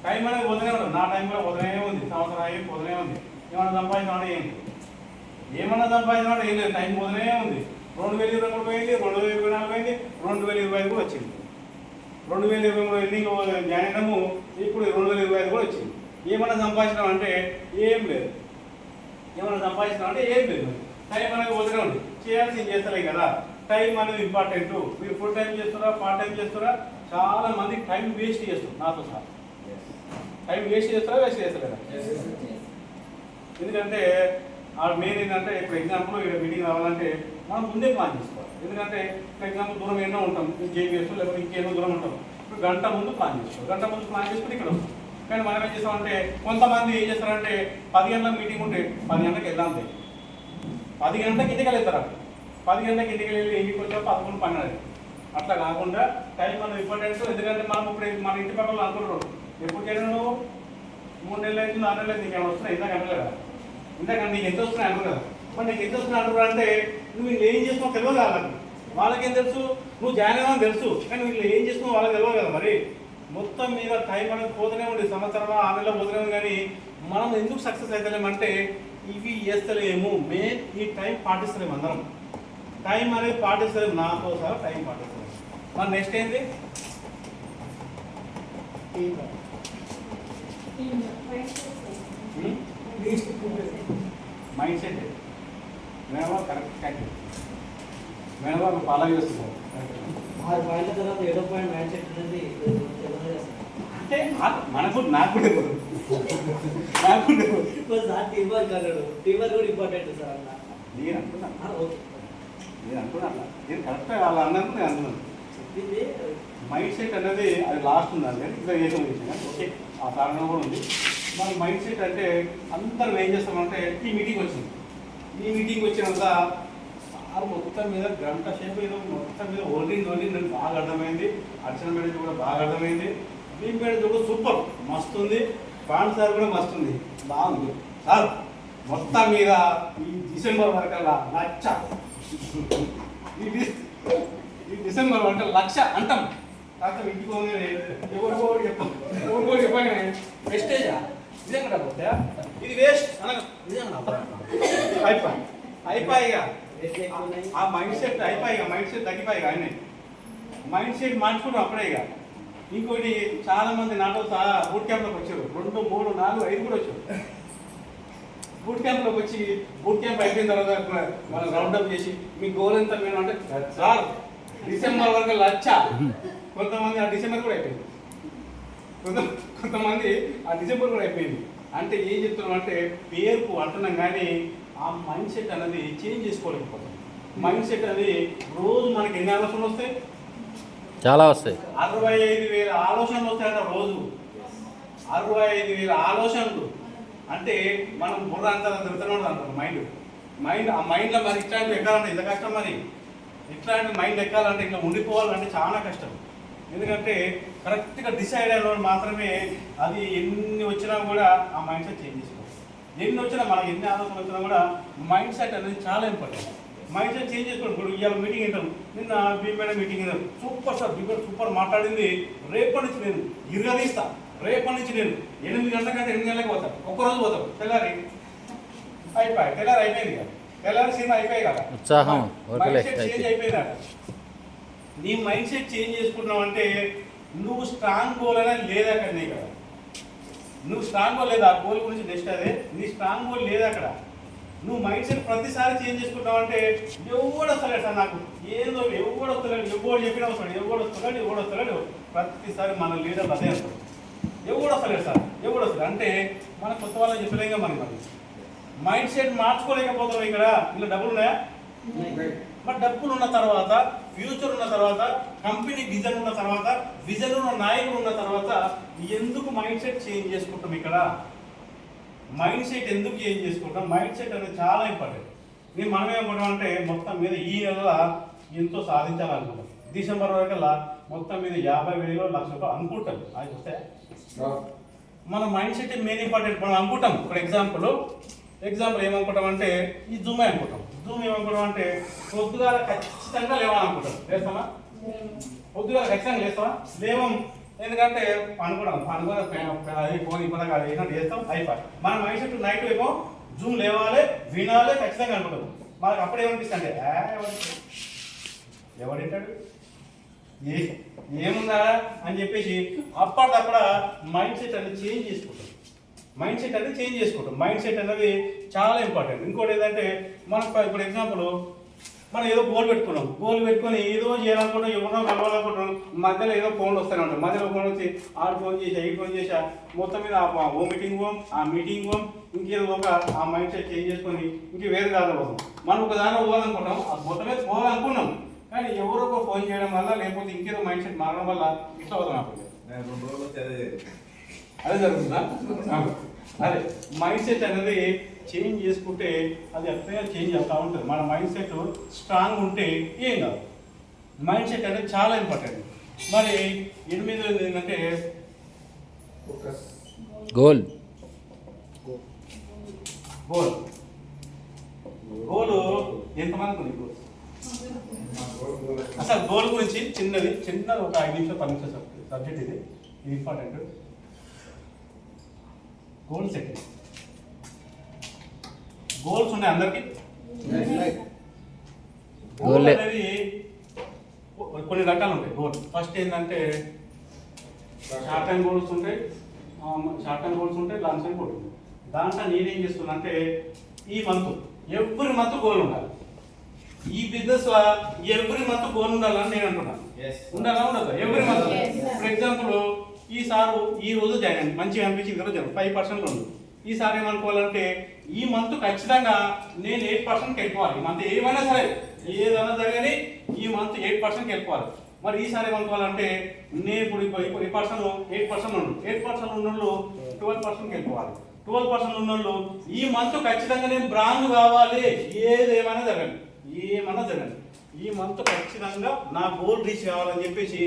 టైం అనేది పోతూనే ఉంటుంది. నా టైం కూడా పోతూనే ఉంది, సంవత్సరం అయ్యి పోతూనే ఉంది. ఏమన్నా సంపాదించిన ఏంటి, ఏమన్నా సంపాదించిన ఏం లేదు, టైం పోతూనే ఉంది. 2023 పోయింది, 2024 పోయింది, 2025 కూడా వచ్చింది. 2023 ఎండింగ్ జాయిన్ అయినాము, ఇప్పుడు 2025 కూడా వచ్చింది. ఏమన్నా సంపాదించడం అంటే ఏం లేదు, టైం అనేది పోతూనే ఉంది. చేయాల్సింది చేస్తలేం కదా. టైం అనేది ఇంపార్టెంట్. మీరు ఫుల్ టైం చేస్తారా, పార్ట్ టైం చేస్తారా, చాలా మంది టైం వేస్ట్ చేస్తారు. నాతో సహా టైం వేస్ట్ చేస్తారా కదా. ఎందుకంటే మెయిన్ ఏంటంటే ఇప్పుడు ఎగ్జాంపుల్ ఇక్కడ మీటింగ్ రావాలంటే మనం ముందే ప్లాన్ చేసుకోవాలి. ఎందుకంటే ఫర్ ఎగ్జాంపుల్ దూరం ఎన్నో ఉంటాం, జేబీఎస్ లేకపోతే ఇంకేనో దూరం ఉంటాం. ఇప్పుడు గంట ముందు ప్లాన్ చేసుకుని ఇక్కడ వస్తాం. కానీ మనం ఏం చేస్తామంటే కొంతమంది ఏం చేస్తారంటే 10 గంటలకు మీటింగ్ ఉంటే 10 గంటలకు వెళ్దాం, 10 గంటలకు ఇంటికి వెళ్తారు. 10 గంటలకు ఇంటికి వెళ్ళి ఇంటికి వచ్చా 11, 12. అట్లా కాకుండా టైం అనేది ఇంపార్టెంట్. ఎందుకంటే మనం ఇప్పుడు మన ఇంటి పక్కన అనుకుంటున్నాం, ఎప్పుడు చేయడం నువ్వు 3 నెలలు అవుతుంది, 6 నెలలు నీకు ఏమైనా వస్తున్నాయి, ఇందాక అనలేదా, ఇందాక నీకు ఎంత వస్తున్నాయి అన్నారు కదా. మరి నీకు ఎంత వస్తున్నాయి అంటారు అంటే నువ్వు వీళ్ళు ఏం చేస్తున్నావు తెలియదు కదా. వాళ్ళకేం తెలుసు, నువ్వు జాయిన్ అవ్వని తెలుసు, కానీ వీళ్ళు ఏం చేస్తున్నావు వాళ్ళకి తెలియదు కదా. మరి మొత్తం మీద టైం అనేది పోతూనే ఉంది, సంవత్సరం 6 నెలలు పోతూనే ఉంది. కానీ మనం ఎందుకు సక్సెస్ అవుతలేమంటే ఇవి చేస్తలేము, మెయిన్ ఈ టైం పాటిస్తలేము. అందరం టైం అనేది పాటిస్తలేము, నాతో సహా టైం పాటిస్తలేము. మరి నెక్స్ట్ ఏంది? Mind set. Madam correct. Madam వాళ్ళు ఫాలో చేస్తున్నారు. 6 పాయింట్ల తర్వాత 7వ పాయింట్ మైండ్ సెట్ అనేది అంటే నాకు తెలియదు. సార్ టీం వర్క్ అన్నాడు. టీం వర్క్ కూడా ఇంపార్టెంట్ సార్ అన్న. నేను అనుకున్నాను ఓకే నేను కరెక్ట్గా వాళ్ళు అన్నప్పుడు నేను అనుకున్నాను. చెప్పింది మైండ్ సెట్ అనేది అది లాస్ట్ ఉందండి, ఇంకా ఏదో విషయం ఓకే, ఆ కారణం కూడా ఉంది. మన మైండ్ సెట్ అంటే అందరం ఏం చేస్తామంటే ఈ మీటింగ్ వచ్చింది. ఈ మీటింగ్ వచ్చినంత సార్ మొత్తం మీద గంట సేపు ఏదో మొత్తం మీద ఓల్డింగ్ నాకు బాగా అర్థమైంది. అర్చన మేడం కూడా బాగా అర్థమైంది. మీ మేడం కూడా సూపర్ మస్తు ఉంది. పాండ్ సార్ కూడా మస్తు ఉంది, బాగుంది సార్. మొత్తం మీద ఈ డిసెంబర్ వరకల్లా లక్ష, ఈ డిసెంబర్ వరకు 1,00,000 అంటాం. కాకపోతే ఇంటికి ఎవరికో చెప్పండి వేస్టేజా నిజంగా పోతే ఇది వేస్ట్ అనగా నిజంగా అయిపోయిగా ఆ మైండ్ సెట్ అయిపోయిగా, మైండ్ సెట్ తగ్గిపోయిగా. ఆయన మైండ్ సెట్ మార్చుకుంటాం అప్పుడే. ఇక ఇంకోటి చాలా మంది నాతో సహా బూట్ క్యాంప్లోకి వచ్చారు. 2, 3, 4, 5 కూడా వచ్చారు. బూట్ క్యాంప్లోకి వచ్చి బూట్ క్యాంప్ అయిపోయిన తర్వాత మనం రౌండప్ చేసి మీ గోల్ ఎంత మేము అంటే సార్ డిసెంబర్ వరకు 1,00,000. కొంతమంది ఆ డిసెంబర్ కూడా అయిపోయింది, కొంతమంది ఆ డిసెంబర్ కూడా అయిపోయింది. అంటే ఏం చెప్తున్నాం అంటే పేరుకు అంటున్నాం కానీ ఆ మైండ్ సెట్ అనేది చేంజ్ చేసుకోలేకపోతాం. మైండ్ సెట్ అనేది రోజు మనకి ఎన్ని ఆలోచనలు వస్తాయి? చాలా వస్తాయి. 65,000 ఆలోచనలు వస్తాయంట రోజు. 65,000 ఆలోచనలు అంటే మనం బుర్ర అంతా తిరుగుతున్నాడు అంటారు. మైండ్ ఆ మైండ్లో మరి ఇట్లాంటివి ఎక్కాలంటే ఎంత కష్టం. మరి ఇట్లాంటి మైండ్ ఎక్కాలంటే ఇట్లా ఉండిపోవాలంటే చాలా కష్టం. ఎందుకంటే కరెక్ట్గా డిసైడ్ అయిన వాళ్ళు మాత్రమే అది ఎన్ని వచ్చినా కూడా ఆ మైండ్ సెట్ చేంజ్ చేసుకోవాలి. ఎన్ని వచ్చినా మనకి ఎన్ని ఆలోచనలు వచ్చినా కూడా మైండ్ సెట్ అనేది చాలా ఇంపార్టెంట్. మైండ్ సెట్ చేంజ్ చేసుకోండి. ఇప్పుడు ఇవాళ మీటింగ్ వింటాం, నిన్న బీపీఐ మీటింగ్ వింటాం, సూపర్ సార్ బీపీఐ సూపర్ మాట్లాడింది. రేపటి నుంచి నేను ఇరగదీస్తా. రేపటి నుంచి నేను 8 గంటల కంటే 8 గంటలకు పోతాను. ఒక్కరోజు పోతాం. తెల్లారి అయిపోయింది కదా, తెల్లారి సినిమా అయిపోయాయి కదా, ఉత్సాహం మైండ్ సెట్ చేంజ్ అయిపోయిందా? నీ మైండ్ సెట్ చేంజ్ చేసుకుంటున్నావు అంటే నువ్వు స్ట్రాంగ్ గోల్ అనేది లేదా అక్కడ నీ కదా. నువ్వు స్ట్రాంగ్ గోల్ లేదా, ఆ గోల్ గురించి నెక్స్ట్ అదే. నీ స్ట్రాంగ్ గోల్ లేదా అక్కడ. నువ్వు మైండ్ సెట్ ప్రతిసారి చేంజ్ చేసుకుంటావు అంటే ఎవడు వస్తలేడు సార్, నాకు ఏదో ఎవడు వస్తలేడు, ఎవడు చెప్పినా వస్తాడు, ఎవడు వస్తలేడు. ప్రతిసారి మన లీడర్ అదే అంటారు, ఎవడు వస్తలేడు సార్, ఎవడు వస్తాడు అంటే మన కొత్త వాళ్ళని చెప్పలేక మరి మైండ్ సెట్ మార్చుకోలేకపోతున్నాం. ఇక్కడ ఇలా డబ్బులు ఉన్నాయా? మరి డబ్బులు ఉన్న తర్వాత, ఫ్యూచర్ ఉన్న తర్వాత, కంపెనీ విజన్ ఉన్న తర్వాత, విజన్ ఉన్న నాయకులు ఉన్న తర్వాత ఎందుకు మైండ్ సెట్ చేంజ్ చేసుకుంటాం? ఇక్కడ మైండ్ సెట్ ఎందుకు చేంజ్ చేసుకుంటాం? మైండ్ సెట్ అనేది చాలా ఇంపార్టెంట్. నేను మనం ఏమనుకుంటాం అంటే మొత్తం మీద ఈ నెల ఎంతో సాధించాలనుకుంటాం. డిసెంబర్ వరకల్లా మొత్తం మీద 50,000 1,00,000 అనుకుంటాం. అది వస్తే మన మైండ్ సెట్ మెయిన్ ఇంపార్టెంట్. మనం అనుకుంటాం. ఇప్పుడు ఎగ్జాంపుల్ ఏమనుకుంటాం అంటే ఈ జూమ్ అనుకుంటాం. జూమ్ ఏమనుకుంటాం అంటే పొద్దుగాల ఖచ్చితంగా లేవాలనుకుంటాం. లేస్తామా? పొద్దుగాల ఖచ్చితంగా లేస్తామా? లేవం. ఎందుకంటే పనుకోవడం అది ఫోన్ ఇవ్వడం అది ఏంటంటే చేస్తాం అయిపోయి. మన మైండ్ సెట్ నైట్ ఏమో జూమ్ లేవాలి, వినాలి, ఖచ్చితంగా అనుకుంటాం. మనకు అప్పుడు ఏమనిపిస్తుంది అంటే ఎవడింటాడు ఏముందా అని చెప్పేసి అప్పటికప్పుడ మైండ్ సెట్ అనేది చేంజ్ చేసుకుంటాం. మైండ్ సెట్ అనేది చాలా ఇంపార్టెంట్. ఇంకోటి ఏంటంటే మనకు ఇప్పుడు ఎగ్జాంపుల్ మనం ఏదో గోల్ పెట్టుకొని ఏదో చేయాలనుకుంటాం, ఎవరో కలవాలనుకుంటున్నాం, మధ్యలో ఏదో ఫోన్లు వస్తూనే ఉంటాం. మధ్యలో ఫోన్ వచ్చి ఆడు ఫోన్ చేసా, ఈ ఫోన్ చేసా, మొత్తం మీద ఓ మీటింగ్ ఇంకేదో ఆ మైండ్ సెట్ చేంజ్ చేసుకొని ఇంక వేరే దాంట్లో పోతాం. మనం ఒక దాంట్లో పోవాలనుకుంటాం, మొత్తం మీద పోవాలనుకున్నాం, కానీ ఎవరో ఒక ఫోన్ చేయడం వల్ల లేకపోతే ఇంకేదో మైండ్ సెట్ మారడం వల్ల ఇట్లా అవుతాం. అదే జరుగుతుందా? అదే మైండ్ సెట్ అనేది చేంజ్ చేసుకుంటే అది ఎప్పుడైనా చేంజ్ అవుతూ ఉంటుంది. మన మైండ్ సెట్ స్ట్రాంగ్ ఉంటే ఏం కాదు. మైండ్ సెట్ అనేది చాలా ఇంపార్టెంట్. మరి 8 ఏంటంటే గోల్ ఎంతమందికి ఉంది గోల్? అసలు గోల్ గురించి చిన్నది ఒక 5 నిమిషాలు 10 నిమిషాలు సబ్జెక్ట్ ఇది ఇంపార్టెంట్. Goal setting. గోల్స్ ఉన్నాయి అందరికి. గోల్ అనేది కొన్ని రకాలు ఉంటాయి గోల్. ఫస్ట్ ఏంటంటే షార్ట్ టైం గోల్స్ ఉంటాయి, లాంగ్ టైం గోల్ ఉంటాయి. దాంట్లో నేనేం చేస్తున్నా అంటే ఈ మంత్ ఎవ్రీ మంత్ గోల్ ఉండాలి. ఈ బిజినెస్ లో ఎవ్రీ మంత్ గోల్ ఉండాలని నేను అంటున్నాను. ఉండాలా ఉండదు ఎవ్రీ మంత్. ఫర్ ఎగ్జాంపుల్ ఈసారి ఈ రోజు జాయిన్ అయింది, మంచిగా అనిపించింది కదా, 5% ఉంది. ఈసారి ఏమనుకోవాలంటే ఈ మంత్ ఖచ్చితంగా నేను 8%కి వెళ్ళిపోవాలి. ఈ మంత్ ఏమైనా సరే ఏదైనా జరగని ఈ మంత్ 8%కి వెళ్ళిపోవాలి. మరి ఈసారి ఏమనుకోవాలంటే నేను ఇప్పుడు ఈ పర్సన్ 8% ఉండు, 8% ఉన్నోళ్ళు 12%కి వెళ్ళిపోవాలి. 12% ఉన్నోళ్ళు ఈ మంత్ ఖచ్చితంగా నేను బ్రాండ్ కావాలి. ఏమైనా జరగండి, ఈ మంత్ ఖచ్చితంగా నా గోల్ రీచ్ కావాలని చెప్పేసి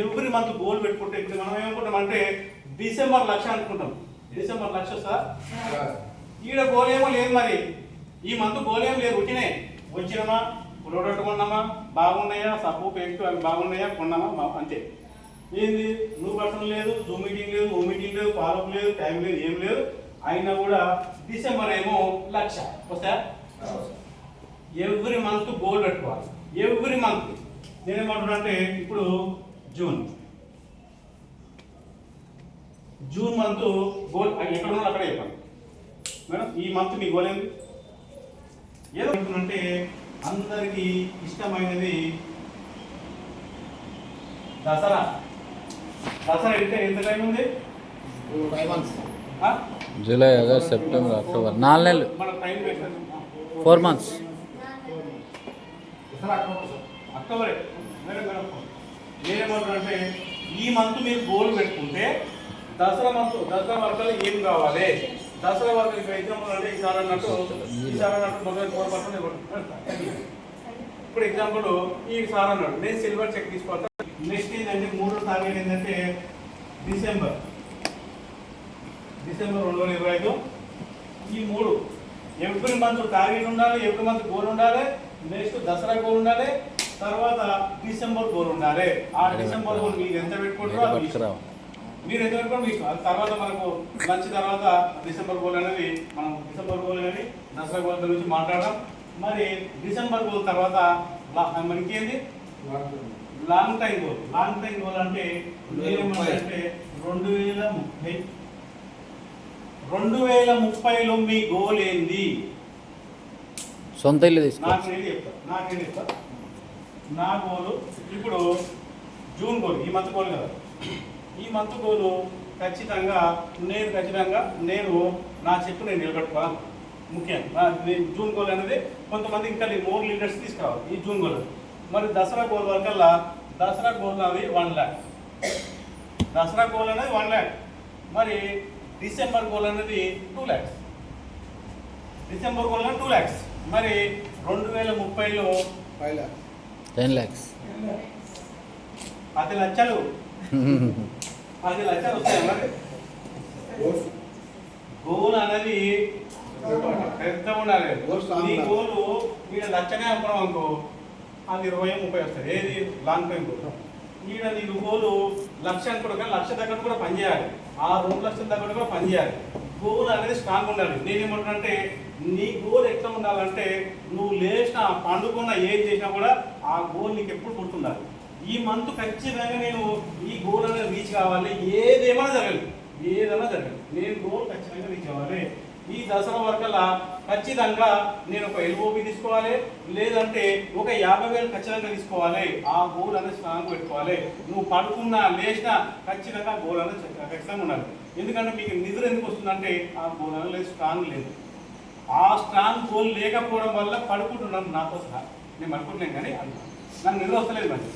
ఎవ్రీ మంత్ గోల్ పెట్టుకుంటే ఇప్పుడు మనం ఏమనుకుంటాం అంటే డిసెంబర్ 1,00,000 అనుకుంటాం. డిసెంబర్ 1,00,000 సార్ ఈడ గోల్ ఏమో లేదు. మరి ఈ మంత్ గోల్ ఏం లేదు, వచ్చినామా ప్రోడక్ట్ కొన్నామా, బాగున్నాయా, సబ్బు పేస్ట్ అవి బాగున్నాయా, కొన్నామా, అంతే. ఏంది 100% లేదు, జూమ్ మీటింగ్ లేదు, హోమ్ మీటింగ్ లేదు, ఫాలోఅప్ లేదు, టైం లేదు, ఏం లేదు. అయినా కూడా డిసెంబర్ ఏమో 1,00,000 వస్తా. ఎవ్రీ మంత్ గోల్ పెట్టుకోవాలి. ఎవ్రీ మంత్ నేనేమంటున్నా అంటే ఇప్పుడు జూన్ మంత్ గోల్ ఎక్కడ ఉన్నా అక్కడే చెప్పండి మేడం. ఈ మంత్ మీ గోల్ ఏంటి? ఏదో అంటే అందరికీ ఇష్టమైనది దసరా. అంటే ఎంత టైం ఉంది? 5 months. July, August, September, October, 4 నెలలు, మన టైం 4 months. అక్టోబరే. నేనేమంటున్నా అంటే ఈ మంత్ మీరు గోల్ పెట్టుకుంటే దసరా వరకు ఏం కావాలి? దసరా వరకు ఎగ్జాంపుల్ అంటే ఈసారి అన్నట్టు మొదటి 4% ఇప్పుడు ఎగ్జాంపుల్ ఈసారి అన్నాడు నేను సిల్వర్ చెక్ తీసుకోవాలి. నెక్స్ట్ ఏంటంటే 3వ టార్గెట్ ఏంటంటే డిసెంబర్ 2025. ఈ 3 ఎవ్రీ మంత్ టార్గెట్ ఉండాలి, ఎవ్రీ మంత్ గోల్ ఉండాలి. నెక్స్ట్ దసరా గోల్ ఉండాలి, తర్వాత డిసెంబర్ గోల్ ఉండాలి. ఆ డిసెంబర్ గోల్ మీరు ఎంత పెట్టుకుంటారో మీరు ఎంత పెట్టుకోండి మీకు. తర్వాత మనకు లంచ్ తర్వాత డిసెంబర్ గోల్ అనేది దసరా గోల్ గురించి మాట్లాడడం. మరి డిసెంబర్ గోల్ తర్వాత మనకేంది లాంగ్ టైం గోల్. అంటే ఏమంటే 2030లో మీ గోల్ ఏంది? సొంత ఇల్లు తీసుకో. నాకేం చెప్తా నా గోలు ఇప్పుడు జూన్ గోల్, ఈ మంత్ గోల్ కదా. ఈ మంత్ గోలు ఖచ్చితంగా నేను నా చెప్పు నేను నిలబెట్టుకోవాలి. ముఖ్యంగా జూన్ గోల్ అనేది కొంతమంది ఇంకా మోర్ లీడర్స్ తీసుకురావాలి ఈ జూన్ గోల్. మరి దసరా గోల్ వరకల్లా దసరా గోల్ అనేది 1 lakh. మరి డిసెంబర్ గోల్ అనేది 2 lakhs. మరి 2030లో 5 lakhs. 10 lakhs. 10 లక్షలు వస్తాయి. మరి గోల్ అనేది పెద్ద ఉండాలి. ఈ గోలు ఈడ 1,00,000 అనుకున్నాం అనుకో, అది 20-30 వస్తుంది. ఏది లాంగ్ టైం గోల్. ఈడ నీకు గోలు 1,00,000 అనుకోవడం కానీ 1,00,000 దగ్గర కూడా పనిచేయాలి. ఆ 2 లక్షల దగ్గర కూడా పనిచేయాలి. గోల్ అనేది స్ట్రాంగ్ ఉండాలి. నేనేమంటున్నానంటే నీ గోల్ ఎట్లా ఉండాలంటే నువ్వు లేచిన పండుకున్న ఏం చేసినా కూడా ఆ గోల్ నీకు ఎప్పుడు గుర్తుండాలి. ఈ మంత్ ఖచ్చితంగా నేను ఈ గోల్ అనేది రీచ్ కావాలి. ఏదైనా జరగాలి, నేను గోల్ ఖచ్చితంగా రీచ్ అవ్వాలి. ఈ దసరా వరకల్లా ఖచ్చితంగా నేను ఒక ఎల్ఓపి తీసుకోవాలి, లేదంటే ఒక 50,000 ఖచ్చితంగా తీసుకోవాలి. ఆ గోల్ అనేది స్ట్రాంగ్ పెట్టుకోవాలి. నువ్వు పడుకున్నా లేచినా ఖచ్చితంగా గోల్ అనేది ఖచ్చితంగా ఉండాలి. ఎందుకంటే మీకు నిద్ర ఎందుకు వస్తుందంటే ఆ గోల్ అనేది స్ట్రాంగ్ లేదు. ఆ స్ట్రాంగ్ గోల్ లేకపోవడం వల్ల పడుకుంటున్నాను. నాతో సహా నేను పడుకుంటున్నాను కానీ నాకు నిద్ర వస్తలేదు. మరి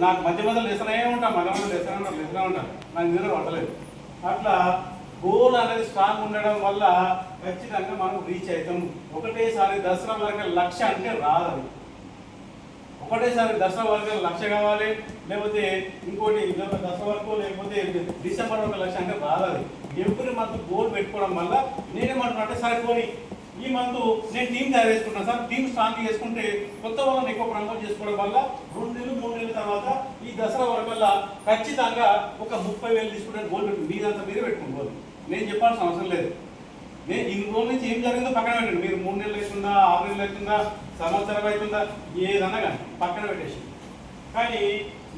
నాకు మధ్య లెసనే ఉంటాను, లెసనే ఉంటాను, నాకు నిద్ర పడలేదు. అట్లా గోల్ అనేది స్ట్రాంగ్ ఉండడం వల్ల ఖచ్చితంగా మనం రీచ్ అవుతాం. ఒకటేసారి దసరా వరకు 1,00,000 అంటే రాదు. ఒకటేసారి దసరా వరకు 1,00,000 కావాలి, లేకపోతే ఇంకోటి దసరా వరకు, లేకపోతే డిసెంబర్ వరకు 1,00,000 అంటే రాదు. ఎవ్రీ మంత్ గోల్ పెట్టుకోవడం వల్ల నేనేమంటున్నా అంటే సరే పోనీ ఈ మంత్ నేను టీం తయారు చేసుకుంటాను సార్. టీం స్ట్రాంగ్ చేసుకుంటే కొత్త వాళ్ళని ఎక్కువ ప్రమోట్ చేసుకోవడం వల్ల 2 నెలలు 3 నెలల తర్వాత ఈ దసరా వరకు వల్ల ఖచ్చితంగా ఒక 30,000 తీసుకుంటే గోల్ పెట్టుకుంది. మీదంతా మీరే పెట్టుకుని గోల్. నేను చెప్పాల్సిన అవసరం లేదు. నేను ఈ రోజు నుంచి ఏం జరిగిందో పక్కన పెట్టండి. మీరు 3 నెలలు అవుతుందా, 6 నెలలు అవుతుందా, సంవత్సరం అవుతుందా, ఏదన్నా కానీ పక్కన పెట్టేసి కానీ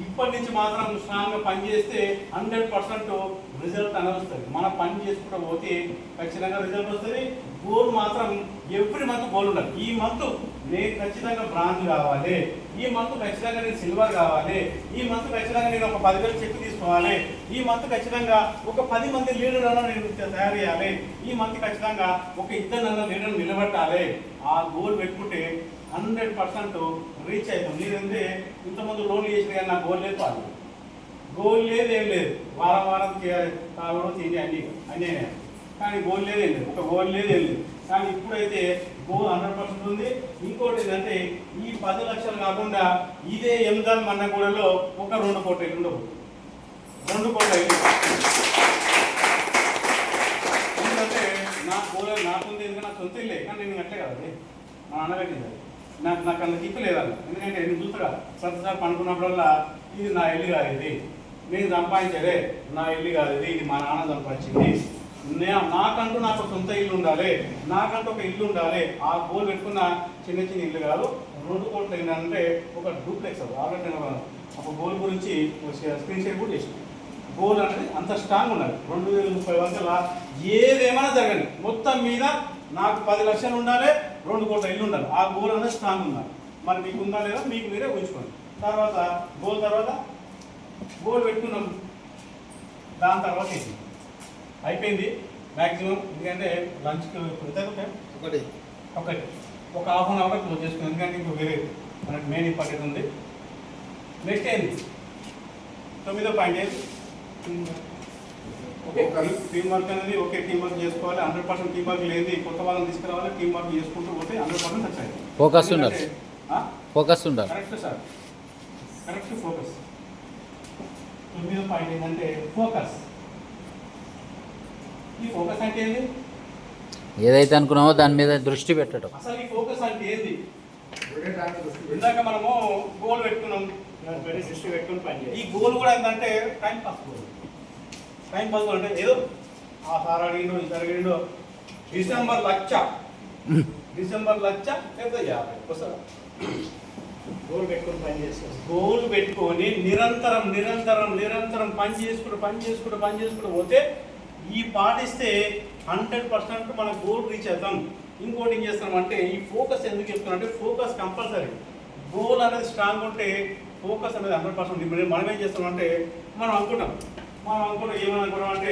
ఇప్పటి నుంచి మాత్రం స్ట్రాంగ్గా పనిచేస్తే 100% రిజల్ట్ అనేది వస్తుంది. మనం పని చేసుకుంటూ పోతే ఖచ్చితంగా రిజల్ట్ వస్తుంది. గోల్ మాత్రం ఎవ్రీ మంత్ గోల్ ఉండాలి. ఈ మంత్ నేను ఖచ్చితంగా బ్రాంజ్ కావాలి, ఈ మంత్ ఖచ్చితంగా నేను సిల్వర్ కావాలి, ఈ మంత్ ఖచ్చితంగా నేను ఒక 10,000 చెక్ తీసుకోవాలి, ఈ మంత్ ఖచ్చితంగా ఒక 10 మంది లీడర్లను నేను తయారు చేయాలి, ఈ మంత్ ఖచ్చితంగా ఒక 2 లీడర్లు నిలబెట్టాలి. ఆ గోల్ పెట్టుకుంటే 100% రీచ్ అవుతాం. నేనంటే ఇంతకుముందు లోన్లు చేసిన కానీ నాకు గోల్ లేదు, పాలు గోల్ లేదు, ఏం లేదు, వారం వారం తాగడం తిని అన్నీ కానీ గోల్ లేదు, ఏం లేదు, ఒక గోల్ లేదు, ఏం లేదు. కానీ ఇప్పుడైతే గోల్ 100% ఉంది. ఇంకోటి ఏంటంటే ఈ 10 లక్షలు కాకుండా ఇదే ఎమ్దాల్ మన్నగూడలో ఒక 2 కోట్ల ఇల్లు ఉండవు, 2 కోట్ల ఇల్లు. ఎందుకంటే నా గోల్ నాకుంది, ఎందుకంటే నాకు సొంత ఇల్లే, కానీ నేను అట్లే కదండి మా అన్న పెట్టింది. నాకు అంత కిక్కు లేదన్న, ఎందుకంటే నేను చూస్తుగా ప్రతిసారి పనుకున్నప్పుడల్లా ఇది నా ఇల్లు కాదు, ఇది నేను సంపాదించేదే నా ఇల్లు కాదు, ఇది మా నాన్న సంపాదించింది. నాకంటూ నాకు సొంత ఇల్లు ఉండాలి, నాకంటూ ఒక ఇల్లు ఉండాలి. ఆ గోల్ పెట్టుకున్న చిన్న చిన్న ఇల్లు కాదు, 2 కోట్ల ఏంటంటే ఒక డూప్లెక్స్. ఆల్రెడీ నేను ఒక గోల్ గురించి స్క్రీన్ షేర్ కూడా చేసాను. గోల్ అనేది అంత స్ట్రాంగ్ ఉండాలి. 2030 వరకు ఏదేమైనా జరగండి, మొత్తం మీద నాకు 10 లక్షలు ఉండాలి, 2 కోట్ల ఇల్లు ఉండాలి. ఆ గోల్ అనేది స్ట్రాంగ్ ఉండాలి. మరి మీకు ఉందా లేదా మీకు మీరే ఊహించుకోండి. తర్వాత గోల్ పెట్టుకున్నాం, దాని తర్వాత అయిపోయింది మ్యాక్సిమం. ఎందుకంటే లంచ్కి ఒకటి ఒక హాఫ్ అన్ అవర్ క్లోజ్ చేసుకున్నాం, ఎందుకంటే ఇంకో వేరే మనకి మెయిన్ ఇంపార్టెంట్ ఉంది. నెక్స్ట్ ఏంది 9వ పాయింట్ ఓకే టీమ్ వర్క్ అనేది. ఓకే టీమ్ వర్క్ చేసుకోవాలి, 100% టీమ్ వర్క్ లేదు, కొత్త వాళ్ళని తీసుకురావాలి, టీమ్ వర్క్ చేసుకుంటూ పోతే 100% సక్సెస్ అవుతుంది. ఫోకస్ ఉండాలి, ఫోకస్ ఉండాలి. Correct sir, correct focus. 9వ పాయింట్ ఏంటంటే ఫోకస్. ఈ ఫోకస్ అంటే ఏంది? ఏదైతే అనుకున్నామో దాని మీద దృష్టి పెట్టడం. అసలు ఈ ఫోకస్ అంటే ఏంది? ఇందాక మనము గోల్ పెట్టుకున్నాం, దృష్టి పెట్టుకుని పని చేయాలి. ఈ గోల్ కూడా ఏంటంటే time pass goal. Time pass goal అంటే ఏదో ఆ సార్ అడిగిండో ఈ సార్ అడిగిండో డిసెంబర్ లక్ష లేదా 50 వస్తుందా? గోల్ పెట్టుకొని పని చేస్తాం. గోల్ పెట్టుకొని నిరంతరం పని చేసుకుంటూ పోతే ఈ పాటిస్తే 100% మన గోల్ రీచ్ అవుతాం. ఇంకోటి ఏం చేస్తామంటే ఈ ఫోకస్ ఎందుకు చెప్తున్నామంటే ఫోకస్ కంపల్సరీ. గోల్ అనేది స్ట్రాంగ్ ఉంటే ఫోకస్ అనేది 100%. మనం ఏం చేస్తామంటే మనం అనుకుంటాం ఏమని అనుకున్నాం అంటే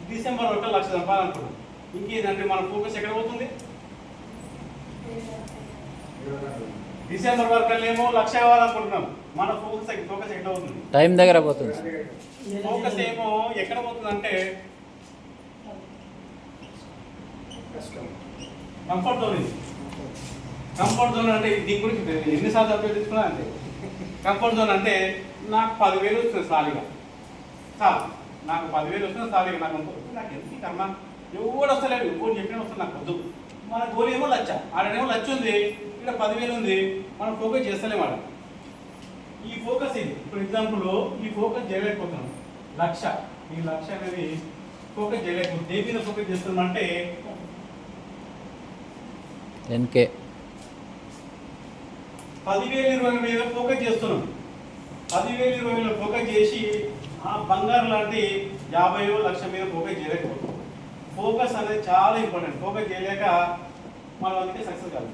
డిసెంబర్ వరకు 1 లక్ష సంపాదనుకున్నాం. ఇంకేదంటే మన ఫోకస్ ఎక్కడ పోతుంది? డిసెంబర్ వరకు ఏమో 1 లక్ష అవ్వాలనుకుంటున్నాం. మన ఫోకస్ ఎక్కడ అవుతుంది? టైం దగ్గర పోతుంది. ఫోకస్ ఏమో ఎక్కడ పోతుంది అంటే కంఫర్ట్ జోన్. కంఫర్ట్ జోన్ అంటే దీని గురించి ఎన్నిసార్లు అప్డేట్ తీసుకున్నా అంటే కంఫర్ట్ జోన్ అంటే నాకు 10,000 వస్తుంది సాలిగా, చాలు నాకు 10,000 వస్తుంది సాలిగా, నాకు నాకు ఎంత కర్మ ఎవరు వస్తలేదు, ఎవరు చెప్పినా వస్తుంది, నాకు వద్దు. మన గోల్ ఏమో 1 లక్ష, ఆడనేమో 1 లక్ష ఉంది, ఇక్కడ 10,000 ఉంది, మనం ఫోకస్ చేస్తలేము ఆడ. ఈ ఫోకస్ ఇది ఇప్పుడు ఎగ్జాంపుల్ ఈ ఫోకస్ చేయలేకపోతున్నాం. 1 లక్ష, ఈ 1 లక్ష అనేది ఫోకస్ చేయలేకపోతుంది. దేని మీద ఫోకస్ చేస్తున్నామంటే 10K 10,020 మీద ఫోకస్ చేస్తున్నాం. 10,020 ఫోకస్ చేసి ఆ బంగారు లాంటి 50 లక్ష మీద ఫోకస్ చేయలేకపోతున్నాం. ఫోకస్ అనేది చాలా ఇంపార్టెంట్. ఫోకస్ చేయలేక మనం అందుకే సక్సెస్ కాదు.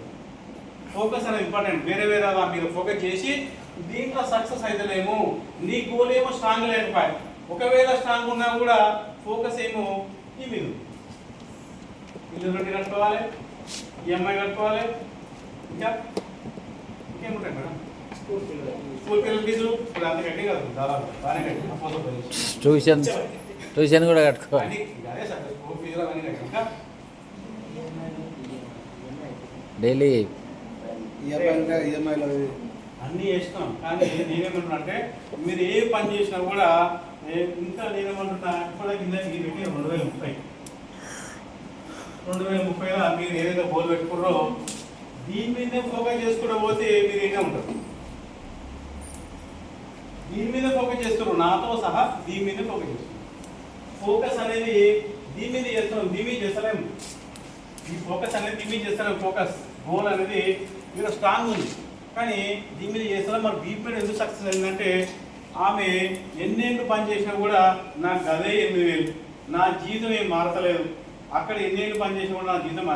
ఫోకస్ అనేది ఇంపార్టెంట్. వేరే వాటి మీద ఫోకస్ చేసి దీంట్లో సక్సెస్ అయితేనేమో నీ గోల్ ఏమో స్ట్రాంగ్ లేకపోయా, ఒకవేళ స్ట్రాంగ్ ఉన్నా కూడా ఫోకస్ ఏమో ఈ మీద ఇల్లు రొట్టి కట్టుకోవాలి, ఈఎంఐ కట్టుకోవాలి, ఇంకేముంటాయి మేడం స్కూల్ పిల్లల ఫీజులు ఇప్పుడు అంత కట్టి కదా దాదాపు బాగానే కట్టి ట్యూషన్ కూడా కట్టుకోవాలి. అదే సార్ స్కూల్ ఫీజులు అవన్నీ కట్టాక డైలీ ఈఎంఐలో అన్నీ చేస్తున్నాం. కానీ నేనేమంటున్నా అంటే మీరు ఏ పని చేసినా కూడా ఇంకా నేనేమంటున్నా ఇప్పటికి కింద ఇది పెట్టి 2030 మీరు ఏదైతే గోల్ పెట్టుకున్నారో దీని మీదే ఫోకస్ చేసుకుంటూ పోతే మీరు ఏమే ఉంటారు. దీని మీద ఫోకస్ చేస్తున్నారు, నాతో సహా దీని మీద ఫోకస్ చేస్తున్నారు. ఫోకస్ అనేది దీని మీద చేస్తున్నాం, దీని మీద చేస్తలేము. ఈ ఫోకస్ అనేది దీని మీద చేస్తలేము. ఫోకస్ గోల్ అనేది మీరు స్ట్రాంగ్ ఉంది కానీ దీని మీద చేస్తున్నా మరి బీపీఎడ్ ఎందుకు సక్సెస్ అయిందంటే ఆమె ఎన్నేళ్ళు పని చేసినా కూడా నాకు అదే 8,000, నా జీవితం ఏం మారతలేదు. అక్కడ ఎన్నేళ్ళు పని చేసినా కూడా నా జీవితం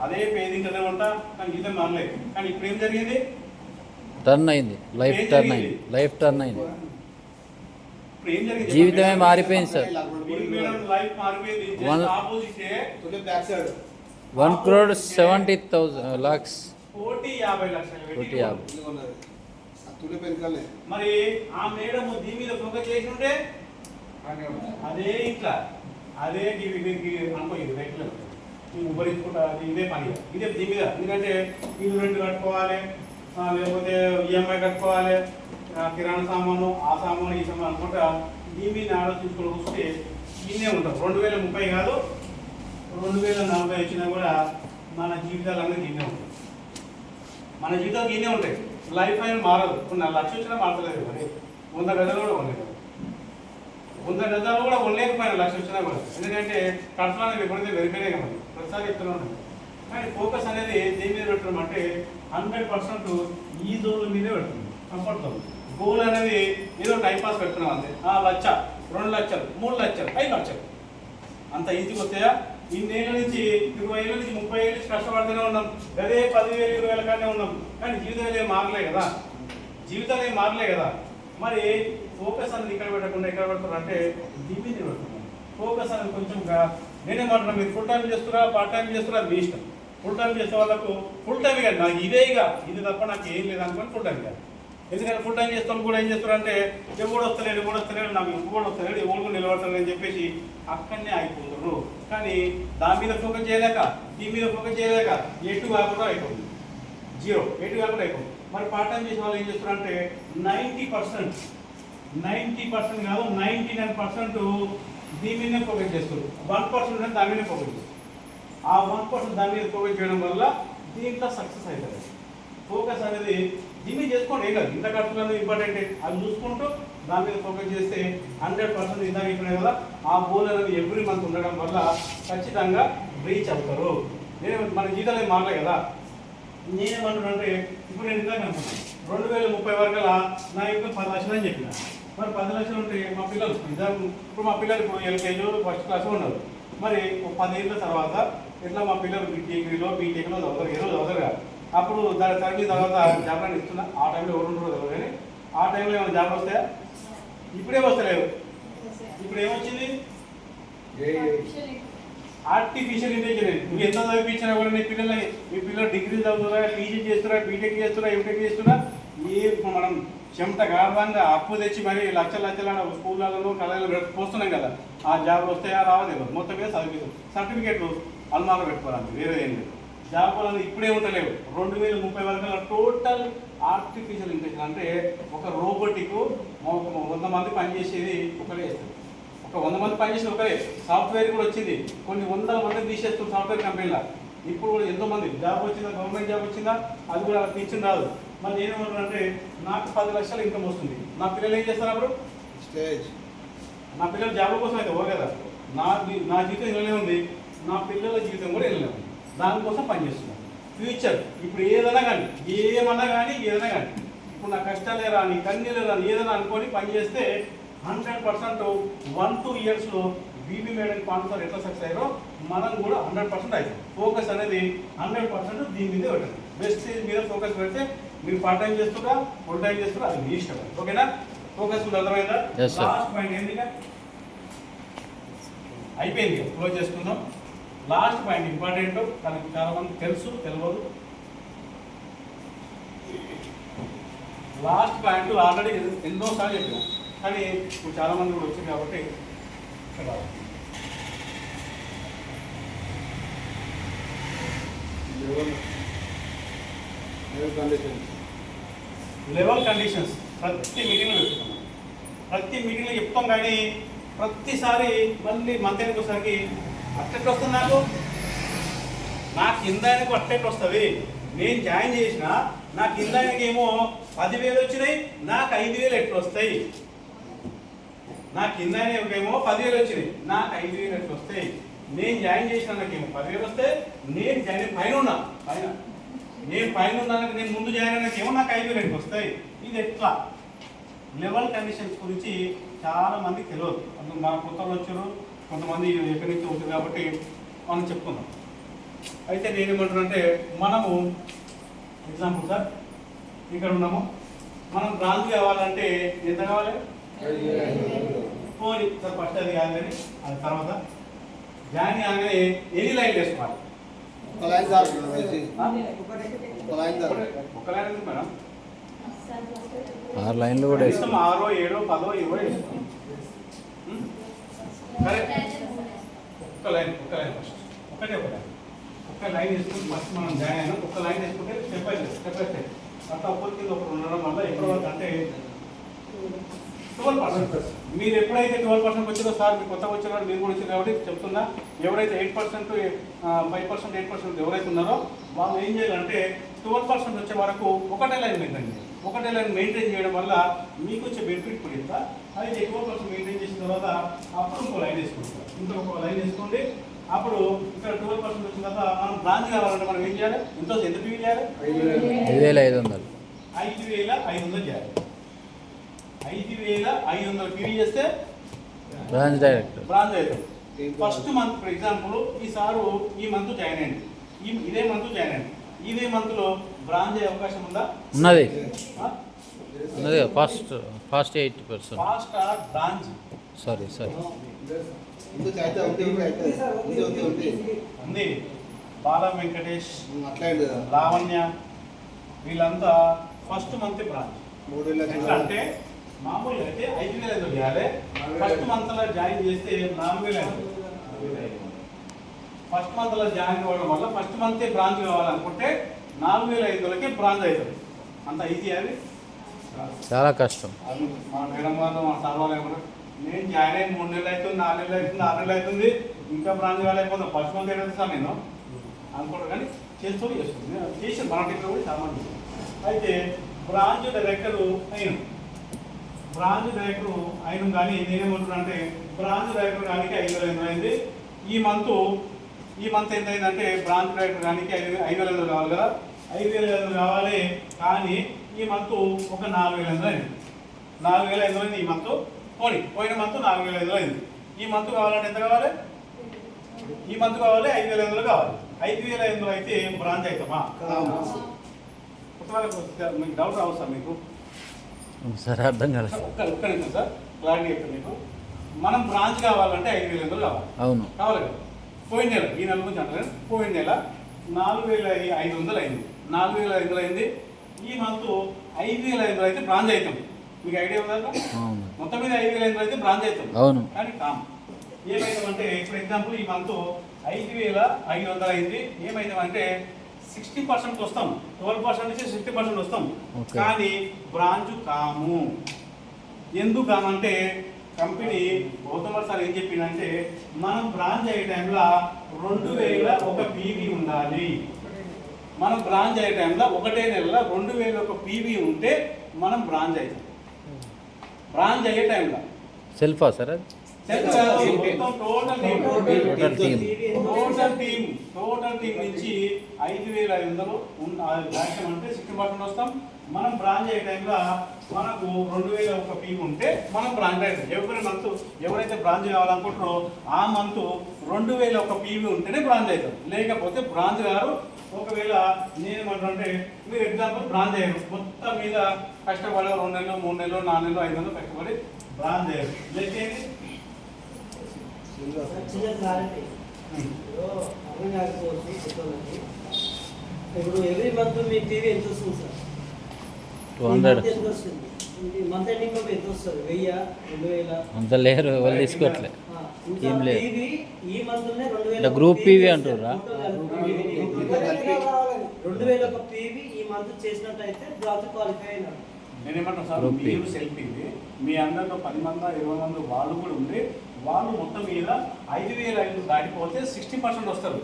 అదే పేదింకనే ఉంటా, కానీ జీవితం మారలేదు. కానీ ఇప్పుడు ఏం జరిగింది? టర్న్ అయింది, లైఫ్ టర్న్ అయింది, లైఫ్ టర్న్ అయింది, ఇప్పుడు ఏం జరిగింది? జీవితమే మారిపోయింది సార్. లైఫ్ మారిపోయింది. One- ఆపోజిటే టుడే బ్యాక్ సైడ్ 1,70,00,000 1,50,00,000 పెట్టి 1,50,00,000. ఉన్నది. ఆ టుడే పెన్కలే. మరి ఆ మేడం దీని మీద ఫోకస్ చేసి ఉంటే అదే ఇట్లా అదే అనుకోలేదు రైట్లో ఉపరించుకుంటా ఇదే పని ఇదే దీని మీద. ఎందుకంటే ఇల్లు రెంట్ కట్టుకోవాలి, లేకపోతే ఈఎంఐ కట్టుకోవాలి, కిరాణా సామాను, ఆ సామాను, ఈ సామాను అనుకుంటా దీని మీద ఆలోచించుకొని వస్తే ఇన్నే ఉంటాం. 2030 కాదు 2040 వచ్చినా కూడా మన జీవితాలు అనేది ఇన్నే ఉంటాయి. మన జీవితాలు ఇన్నే ఉంటాయి. లైఫ్ అనేది మారదు. కొన్ని 4 లక్షలు వచ్చినా మారలేదు. మరి 100 గజాలు కూడా ఉండలేదు, 100 గజాలు కూడా ఉండలేకపోయినా 1 లక్ష వచ్చినా కూడా. ఎందుకంటే ఖర్చులు అనేవి ఎప్పుడైతే వెరిపోయినాయి కదా, ప్రతిసారి చెప్తూనే ఉంటాయి. కానీ ఫోకస్ అనేది దేని మీద పెట్టడం అంటే 100% ఈ జోన్ల మీదే పెడుతుంది. Comfort zone. గోల్ అనేది ఏదో టైంపాస్ పెడుతున్నాం అంతే. 1 లక్ష, 2 లక్షలు, 3 లక్షలు, 5 లక్షలు అంత ఈజీకి వస్తాయా? ఇన్నేళ్ళ నుంచి 20 ఏళ్ళ నుంచి 30 ఏళ్ళ నుంచి కష్టపడుతూనే ఉన్నాం. అదే 10,000, 20,000 కానీ ఉన్నాం. కానీ జీవితాలు ఏం మారలే కదా, జీవితాలు ఏం మారలే కదా. మరి ఫోకస్ అనేది ఇక్కడ పెట్టకుండా ఇక్కడ పెడతారు అంటే దీని మీద పెడుతున్నాం. ఫోకస్ అనేది కొంచెం నేనేమంటున్నా, మీరు ఫుల్ టైం చేస్తున్నా, పార్ట్ టైం చేస్తున్నా, అది మీ ఇష్టం. ఫుల్ టైం చేసే వాళ్ళకు ఫుల్ టైం కాదు, నాకు ఇదే ఇక ఇది తప్ప నాకు ఏం లేదు అనుకోని ఫుల్ టైం కాదు. ఎందుకంటే ఫుల్ టైం చేస్తే కూడా ఏం చేస్తారంటే ఎవడు వస్తలేడు నాకు ఇంకోటి వస్తలేడు, ఎవరు కూడా నిలబడతాడు అని చెప్పేసి అక్కడనే ఆగిపోతారు. కానీ దాని మీద ఫోకస్ చేయలేక, దీని మీద ఫోకస్ చేయలేక ఎటు కాకుండా అయిపోతుంది, జీరో, ఎటు కాకుండా అయిపోతుంది. మరి పార్ట్ టైం చేసే వాళ్ళు ఏం చేస్తారంటే 90% కాదు 99% దీని మీదనే ఫోకస్ చేస్తారు. 1% దాని మీద ఫోకస్ చేస్తారు. ఆ 1% దాని మీద ఫోకస్ చేయడం వల్ల దీంట్లో సక్సెస్ అవుతుంది. ఫోకస్ అనేది దీని మీద చేసుకోండి, ఏం కాదు. ఇంత ఖర్చులు అనేది ఇంపార్టెంట్, అది చూసుకుంటూ దాని మీద ఫోకస్ చేస్తే 100% ఇందాక చెప్పినాయి కదా, ఆ గోల్ అనేది ఎవ్రీ మంత్ ఉండడం వల్ల ఖచ్చితంగా రీచ్ అవుతారు. మన జీతాలు ఏం మారలే కదా. నేనేమంటున్నానంటే ఇప్పుడు నేను ఇందాక అనుకున్నాను 2030 వరకలా నా యొక్క 10 లక్షలు అని చెప్పిన. మరి 10 లక్షలు ఉంటే మా పిల్లలు ఇప్పుడు మా పిల్లలు ఇప్పుడు ఎల్కేజీ ఫస్ట్ క్లాస్ ఉన్నారు. మరి 10 ఏళ్ళ తర్వాత ఇట్లా మా పిల్లలు డిగ్రీలో బీటెక్లో చదువుతారు, ఏదో చదువుతారు కదా. అప్పుడు దాని తరగతి తర్వాత జాబ్ అని ఇస్తున్నా. ఆ టైంలో ఎవరు ఉంటారో తెలియదు, కానీ ఆ టైంలో ఏమైనా జాబ్ వస్తాయా? ఇప్పుడే వస్తలేవు. ఇప్పుడు ఏమొచ్చింది? Artificial intelligence. నువ్వు ఎంత చదివించినా కూడా మీ పిల్లలు డిగ్రీ చదువుతారా, పీజీ చేస్తున్నా, బీటెక్ చేస్తున్నా, ఎంటెక్ చేస్తున్నా, మనం చెమట గాఢంగా అప్పు తెచ్చి మరి లక్షల స్కూళ్ళలో కళలో పోస్తున్నాం కదా. ఆ జాబ్ వస్తాయా రావదేమో, మొత్తం మీద చదివిస్తాం. సర్టిఫికేట్లు అల్మాలో పెట్టుకోవాలి, వేరే ఏం లేదు. జాబ్ అనేది ఇప్పుడే ఉండలేవు. 2030 వరకు టోటల్ ఆర్టిఫిషియల్ ఇంటెలిజెన్స్ అంటే ఒక రోబోటిక్ 100 మంది పనిచేసేది ఒకరే చేస్తారు. ఒక 100 మంది పనిచేసేది ఒకరే. సాఫ్ట్వేర్ కూడా వచ్చింది, కొన్ని 100 మంది తీసేస్తుంది సాఫ్ట్వేర్ కంపెనీలో. ఇప్పుడు కూడా ఎంతోమంది జాబ్ వచ్చిందా, గవర్నమెంట్ జాబ్ వచ్చిందా, అది కూడా పింఛన్ రాదు. మరి నేనేమంటానంటే నాకు 10 లక్షలు ఇన్కమ్ వస్తుంది. నా పిల్లలు ఏం చేస్తారు? అప్పుడు స్టేజ్ నా పిల్లల జాబ్ కోసం అయితే ఓ కదా, నా జీవితం ఇళ్ళనే ఉంది, నా పిల్లల జీవితం కూడా ఇళ్ళనే ఉంది. దానికోసం పనిచేస్తున్నాను. ఫ్యూచర్ ఇప్పుడు ఏదైనా కానీ ఇప్పుడు నా కష్టాలే రాని, కన్నీళ్ళు రాని, ఏదైనా అనుకొని పనిచేస్తే 100% 1-2 ఇయర్స్లో బీబీ మేడం కాన్సర్ ఎట్లా సక్సెస్ అయ్యారో మనం కూడా 100% అవుతాం. ఫోకస్ అనేది 100% దీని మీదే పెట్టండి. బెస్ట్ మీద ఫోకస్ పెడితే మీరు పార్ట్ టైం చేస్తున్నా, ఫుల్ టైం చేస్తున్నా, అది మీ ఇష్టం. ఓకేనా? ఫోకస్ అర్థమైందా? లాస్ట్ పాయింట్ ఏంటి? అయిపోయింది, క్లోజ్ చేసుకుందాం. లాస్ట్ పాయింట్ ఇంపార్టెంట్, తనకి చాలా మంది తెలుసు, తెలియదు. లాస్ట్ పాయింట్ ఆల్రెడీ ఎన్నోసార్లు చెప్పాను, కానీ ఇప్పుడు చాలా మంది కూడా వచ్చింది కాబట్టి లెవెల్ కండిషన్స్ ప్రతి మీటింగ్లో పెట్టుకున్నాం. ప్రతి మీటింగ్లో చెప్తాం, కానీ ప్రతిసారి మళ్ళీ మంత్ ఎండ్కి వచ్చేసరికి అట్టెట్ వస్తుంది. నాకు కింద ఆయనకు అట్టెట్ వస్తుంది. నేను జాయిన్ చేసిన నా కింద ఆయనకి ఏమో 10,000 వచ్చినాయి, నాకు 5,000 ఎట్లు వస్తాయి. నా కింద ఆయనకేమో 10,000 వచ్చినాయి, నాకు 5,000 ఎట్లు వస్తాయి. నేను జాయిన్ చేసిన నాకేమో 10,000 వస్తాయి, నేను జాయిన్ పైన ఉన్నా. పైన నేను పైన ఉన్నానికి నేను ముందు జాయిన్ అయినాక ఏమో నాకు 5,000 వస్తాయి. ఇది ఎట్లా లెవెల్ కండిషన్స్ గురించి చాలా మందికి తెలియదు. అందులో మన కొత్తలు వచ్చారు, కొంతమంది ఎక్కడి నుంచి వచ్చారు కాబట్టి మనం చెప్పుకుందాం. అయితే నేనేమంటున్నానంటే మనము ఎగ్జాంపుల్ సార్ ఇక్కడ ఉన్నాము, మనం బ్రాంచ్ కావాలంటే ఎంత కావాలి? పోనీ సార్ ఫస్ట్ అది కాదని అది తర్వాత జాయిన్ కాగానే ఎన్ని లైన్లు వేసుకోవాలి? ఒక లైన్ సార్ ఒక లైన్ సార్ ఒక లైన్ ఎందుకు మేడం? 6 లైన్లు కూడా కనీసం 6, 7, 10, 20 వేసుకోండి. కరెక్ట్. ఒక లైన్ ఫస్ట్ ఒకటే ఒక లైన్ వేసుకుని ఫస్ట్ మనం జాయిన్ అయినా ఒక లైన్ వేసుకుంటే స్టెప్ బై స్టెప్ అట్లా ఒక్కరి కింద ఒకరు ఉండడం వల్ల ఎప్పటి వరకు అంటే 12%. మీరు ఎప్పుడైతే 12% వచ్చిందో సార్ మీరు కొత్తగా వచ్చిన వాడు మీరు కూడా వచ్చింది కాబట్టి చెప్తున్నా, ఎవరైతే 8%, 5%, 8% ఎవరైతే ఉన్నారో వాళ్ళు ఏం చేయాలంటే 12% వచ్చే వరకు ఒకటే లైన్ మెయింటైన్ చేయడం వల్ల మీకు వచ్చే బెనిఫిట్ కూడా ఇంత. అయితే ఎక్కువ పర్సెంట్ మెయింటైన్ చేసిన తర్వాత అప్పుడు ఇంకో లైన్ వేసుకుంటారు, ఇంకొక లైన్ వేసుకోండి. అప్పుడు ఇక్కడ 12% వచ్చిన తర్వాత మనం బ్రాంచ్ కావాలంటే మనం ఏం చేయాలి? ఎంత పీవీ చేయాలి? 5,500. 5,500 చేయాలి. 5,500 పీవీ చేస్తే బ్రాంచ్ డైరెక్టర్ అవుతాం. ఫస్ట్ మంత్ ఫర్ ఎగ్జాంపుల్ ఈ సారు ఈ మంత్ జాయిన్ అయ్యింది, ఇదే మంత్ జాయిన్ అయ్యింది. ఇదే మంత్లో బ్రాంచ్ అయ్యే అవకాశం ఉందా? ఉన్నది ఫాస్ట్ 8%. ఫాస్ట్ బ్రాంచ్ సారీ ఉంది. బాల వెంకటేష్, అట్లా లావణ్య వీళ్ళంతా ఫస్ట్ మంత్ బ్రాంచ్. 3,00,000 ఎట్లా అంటే మామూలుగా అయితే 5,500 చేయాలి. ఫస్ట్ మంత్ లో జాయిన్ చేస్తే 4,500. ఫస్ట్ మంత్ లో జాయిన్ అవ్వడం వల్ల ఫస్ట్ మంత్ బ్రాంచ్ కావాలనుకుంటే 4,500కి బ్రాంచ్ అవుతుంది. అంత ఈజీ అది చాలా కష్టం. అది మా మేడం వాళ్ళు మా సార్ వాళ్ళు ఏమన్నారు, నేను జాయిన్ అయ్యి 3 నెలలు అవుతుంది, 4 నెలలు అవుతుంది, 6 నెలలు అవుతుంది, ఇంకా బ్రాంచ్ కాలేకపోతే ఫస్ట్ మంత్ ఏంటంటే సార్ నేను అనుకుంటాను. కానీ చేస్తుంది చేసి మన టీచర్ కూడా చాలా మంది. అయితే బ్రాంచ్ డైరెక్టర్ అయిన కానీ నేనేమంటున్నా అంటే బ్రాంచ్ డైరెక్టర్ కానీ 5,500 అయింది. ఈ మంత్ ఎంత అయిందంటే బ్రాంచ్ డైరెక్టర్ కానీ 5,500 కావాలి కదా, 5,500 కావాలి. కానీ ఈ మంత్ ఒక 4,500 అయింది. 4,500 అయింది ఈ మంత్. పోయిన మంత్ 4,500 అయింది. ఈ మంత్ కావాలంటే ఎంత కావాలి? ఈ మంత్ కావాలి 5,500 కావాలి. 5,500 అయితే బ్రాంచ్ అవుతామా? మీకు డౌట్ రావు సార్ మీకు? సరే అర్థం కాలేదు. ఒక్క నిమిషం సార్ క్లారిటీ చెప్తాను మీకు. మనం బ్రాంచ్ కావాలంటే 5,500 కావాలి. అవును కావాలి కదా. పోయిన నెల ఈ నెల నుంచి అంటారు, పోయిన నెల 4,500 అయింది. 4,500 అయింది. ఈ మంత్ 5,500 అయితే బ్రాంచ్ అవుతాం. మీకు ఐడియా ఉందా? మొత్తం మీద 5,500 అయితే బ్రాంచ్ అవుతాం. అవును. కానీ ఏమవుతామంటే ఫర్ ఎగ్జాంపుల్ ఈ మంత్ 5,500 అయింది. ఏమవుతామంటే 60% వస్తాం. 12% నుంచి 60% వస్తాం. కానీ బ్రాంచ్ కాము. ఎందుకు కామంటే కంపెనీ గౌతమ్ సార్ ఏం చెప్పిందంటే మనం బ్రాంచ్ అయ్యే టైంలో 2,001 పీవీ ఉండాలి. మనం బ్రాంచ్ అయ్యే టైంలో ఒకటే నెలలో 2,001 పీవీ ఉంటే మనం బ్రాంచ్ అవుతాం. బ్రాంచ్ అయ్యే టైంలో సెల్ఫా సార్ అది? టోటల్ టీం నుంచి 5,500 అంటే 60% వస్తాం. మనం బ్రాంచ్ అయ్యే టైంలో మనకు 2,001 పీవీ ఉంటే మనం బ్రాంచ్ అవుతాం. ఎవరైతే బ్రాంచ్ కావాలనుకుంటారో ఆ మంత్ 2,001 పీవీ ఉంటేనే బ్రాంచ్ అవుతాం. లేకపోతే బ్రాంచ్ గారు ఒకవేళ నేనేమంటానంటే మీరు ఎగ్జాంపుల్ బ్రాంచ్ అయ్యారు, మొత్తం మీద కష్టపడి 2 నెలలు, 3 నెలలు, 4 నెలలు, 5 నెలలు కష్టపడి బ్రాంచ్ అయ్యారు. లేకేంటి ఇప్పుడు ఎవ్రీ మంత్ మీ టీవీ ఎంత వస్తుంది సార్? 200. ఎంత వస్తుంది? మంత్ ఎండింగ్ ఎంత వస్తుంది? 1,000, 2,000? అంత లేరు, వాళ్ళు తీసుకోవట్లే. ఏం లేదు. ఈ మంత్ 2,000 గ్రూప్ పీవీ అంటుర్రా? 2,001 పీవీ ఈ మంత్ చేసినట్టయితే బ్రాంచ్ క్వాలిఫై అయినారు. నేనేమంటాను సార్, మీరు సెల్ఫ్ ఇది మీ అందరిలో 10 మంది 20 మంది వాళ్ళు కూడా ఉండి వాళ్ళు మొత్తం మీద 5,500 దాటిపోతే 60% వస్తారు.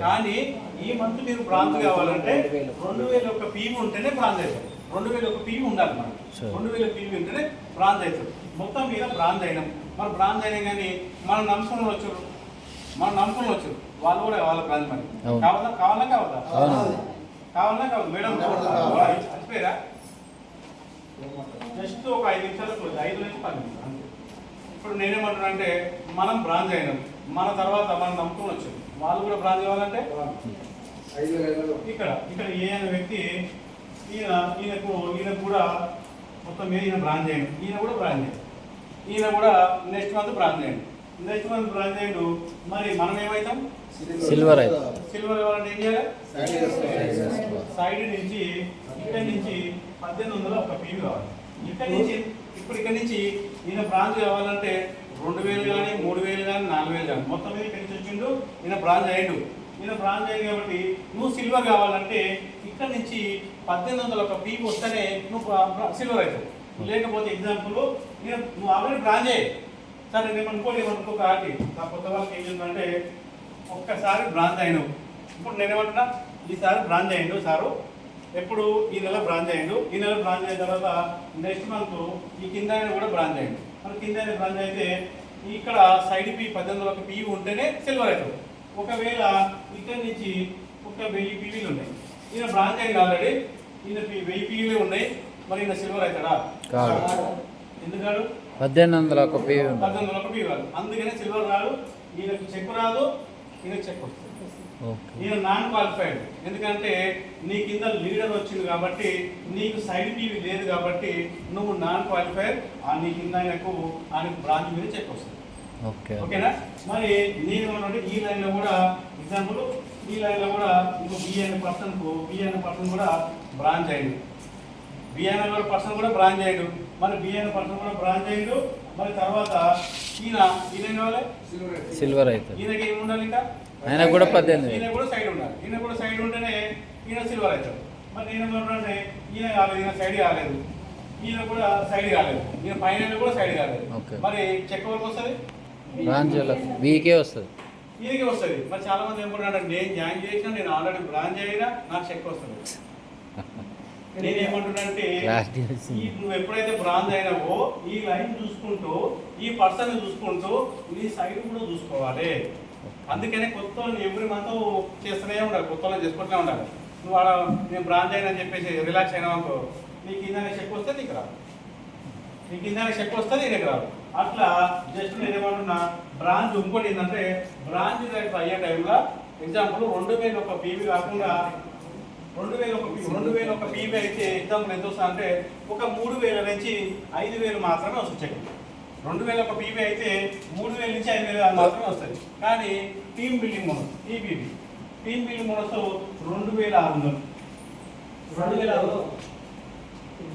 కానీ ఈ మంత్ మీరు బ్రాంచ్ కావాలంటే 2,001 పీవీ ఉంటేనే బ్రాంచ్ అవుతారు. 2,001 పీవీ ఉండాలి మనకి. 2,000 పీవీ ఉంటేనే బ్రాంచ్ అవుతారు. మొత్తం మీద బ్రాంచ్ అయినాం. మరి బ్రాంచ్ అయినా కానీ మనం నమ్ముకుని వచ్చారు, వాళ్ళు కూడా కావాలి బ్రాంచ్ మరి. కావాలా? కావాలన్నా కావాలి మేడం ఉండకూడదు. మర్చిపోయారా జస్ట్ ఒక 5 నిమిషాలు 5 నుంచి 10 నిమిషాలు అంతే. ఇప్పుడు నేనేమంటున్నా అంటే మనం బ్రాంచ్ అయినాం, మన తర్వాత మనం నమ్ముకొని వచ్చాం, వాళ్ళు కూడా బ్రాంచ్ కావాలంటే ఇక్కడ ఇక్కడ ఏ అనే వ్యక్తి ఈయనకు కూడా మొత్తం మీద ఈయన బ్రాంచ్ అయ్యాడు, ఈయన కూడా బ్రాంచ్ అయ్యాడు, ఈయన కూడా నెక్స్ట్ మంత్ బ్రాంచ్ అయ్యాడు, నెక్స్ట్ మంత్ బ్రాంచ్ అయ్యాడు. మరి మనం ఏమవుతాం? సిల్వర్ అయితే సిల్వర్ కావాలంటే ఏం చేయాలి? సైడ్ నుంచి ఇక్కడ నుంచి 1800 ఒక పీవీ కావాలి. ఇక్కడ నుంచి ఇక్కడ నుంచి ఈయన బ్రాంచ్ కావాలంటే 2000 కానీ 3000 కానీ 4000 కానీ మొత్తం మీద ఇక్కడి నుంచి వచ్చిండు, ఈయన బ్రాంచ్ అయ్యాడు. ఈయన బ్రాంచ్ అయ్యాడు కాబట్టి నువ్వు సిల్వర్ కావాలంటే ఇక్కడ నుంచి 1800 ఒక పీవీ వస్తేనే నువ్వు సిల్వర్ అవుతావు. లేకపోతే ఎగ్జాంపుల్ నువ్వు ఆల్రెడీ బ్రాంచ్ అయ్యాయి సరే ఏమనుకోక ఆటి నా కొత్త వాళ్ళకి ఏం చెప్తుందంటే ఒక్కసారి బ్రాంచ్ అయినావు. ఇప్పుడు నేనేమంటున్నా ఈసారి బ్రాంచ్ అయ్యిండు సారు, ఎప్పుడు ఈ నెల బ్రాంచ్ అయ్యిండు, ఈ నెల బ్రాంచ్ అయిన తర్వాత నెక్స్ట్ మంత్ ఈ కింద ఆయన కూడా బ్రాంచ్ అయ్యిండు. మరి కింద ఆయన బ్రాంచ్ అయితే ఇక్కడ సైడ్ పీ 1800 పీ ఉంటేనే సిల్వర్ అవుతుంది. ఒకవేళ ఇక్కడ నుంచి ఒక 1000 పీవీలు ఉన్నాయి, ఈయన బ్రాంచ్ అయింది ఆల్రెడీ, ఈయన 1000 పీవీలే ఉన్నాయి, మరి ఈయన సిల్వర్ అవుతాడా? కాదు. ఎందుకాడు? 1800 ఒక పీవీ ఉంది. 1800 ఒక పీవీ రాదు, అందుకనే సిల్వర్ రాదు. ఈయనకు చెక్ రాదు, ఈయనకు చెక్ వస్తుంది. ఈయన నాన్ క్వాలిఫైడ్, ఎందుకంటే నీ కింద లీడర్ వచ్చింది కాబట్టి నీకు సైడ్ పీవీ లేదు కాబట్టి నువ్వు నాన్ క్వాలిఫైడ్. నీ కింద ఆయనకు బ్రాంచ్ మీద చెక్ వస్తుంది. ఓకేనా? మరి నేను ఈ లైన్లో కూడా ఎగ్జాంపుల్ ఈ లైన్లో కూడా ఇంకో బి అనే పర్సన్ కూడా బ్రాంచ్ అయ్యిండు, బి అనే పర్సన్ కూడా బ్రాంచ్ అయ్యాడు. మరి బి అనే పర్సన్ కూడా బ్రాంచ్ అయ్యాడు. మరి తర్వాత ఈయన కావాలి సిల్వర్ అయితే ఈయనకి ఏమి ఉండాలి? ఇంకా ఆయన కూడా 18. ఈయన కూడా సైడ్ ఉండాలి, ఈయన కూడా సైడ్ ఉంటేనే ఈయన సిల్వర్ అవుతాడు. మరి నేనేమంటే ఈయన కాలేదు, ఈయన సైడ్ కాలేదు, ఈయన కూడా సైడ్ కాలేదు, ఈయన పైన కూడా సైడ్ కాలేదు. మరి చెక్ వరకు వస్తుంది బ్రాంచ్ వీకే వస్తుంది, ఈయనకి వస్తుంది. మరి చాలా మంది ఏమనుకుంటున్నాడు, నేను జాయిన్ చేసినా, నేను ఆల్రెడీ బ్రాంచ్ అయినా నాకు చెక్ వస్తుంది. నేనేమంటున్నానంటే నువ్వు ఎప్పుడైతే బ్రాంచ్ అయినావో ఈ లైన్ చూసుకుంటూ ఈ పర్సన్ చూసుకుంటూ నీ సైడ్ కూడా చూసుకోవాలి. అందుకనే కొత్త ఎవ్రీ మంత్ చేస్తూనే ఉండాలి, కొత్త చేసుకుంటూనే ఉండాలి. నువ్వు అలా నేను బ్రాంచ్ అయినా అని చెప్పేసి రిలాక్స్ అయినా అనుకో, నీకు కింద చెక్ వస్తే నీకు రాదు, నీకు కింద చెక్ వస్తే నీకు రాదు. అట్లా జస్ట్ నేను ఏమంటున్నా బ్రాంచ్ ఇంకోటి ఏంటంటే బ్రాంచ్ అయ్యే టైంలో ఎగ్జాంపుల్ 2000 ఒక పీవీ కాకుండా 2000 ఒక పీవీ అయితే ఎగ్జాంపుల్ ఎంత వస్తుంది అంటే ఒక 3000 నుంచి 5000 మాత్రమే వస్తుంది చెక్. 2000 ఒక పీవీ అయితే 3000 నుంచి 5000 మాత్రమే వస్తుంది. కానీ team building bonus team building bonus 2600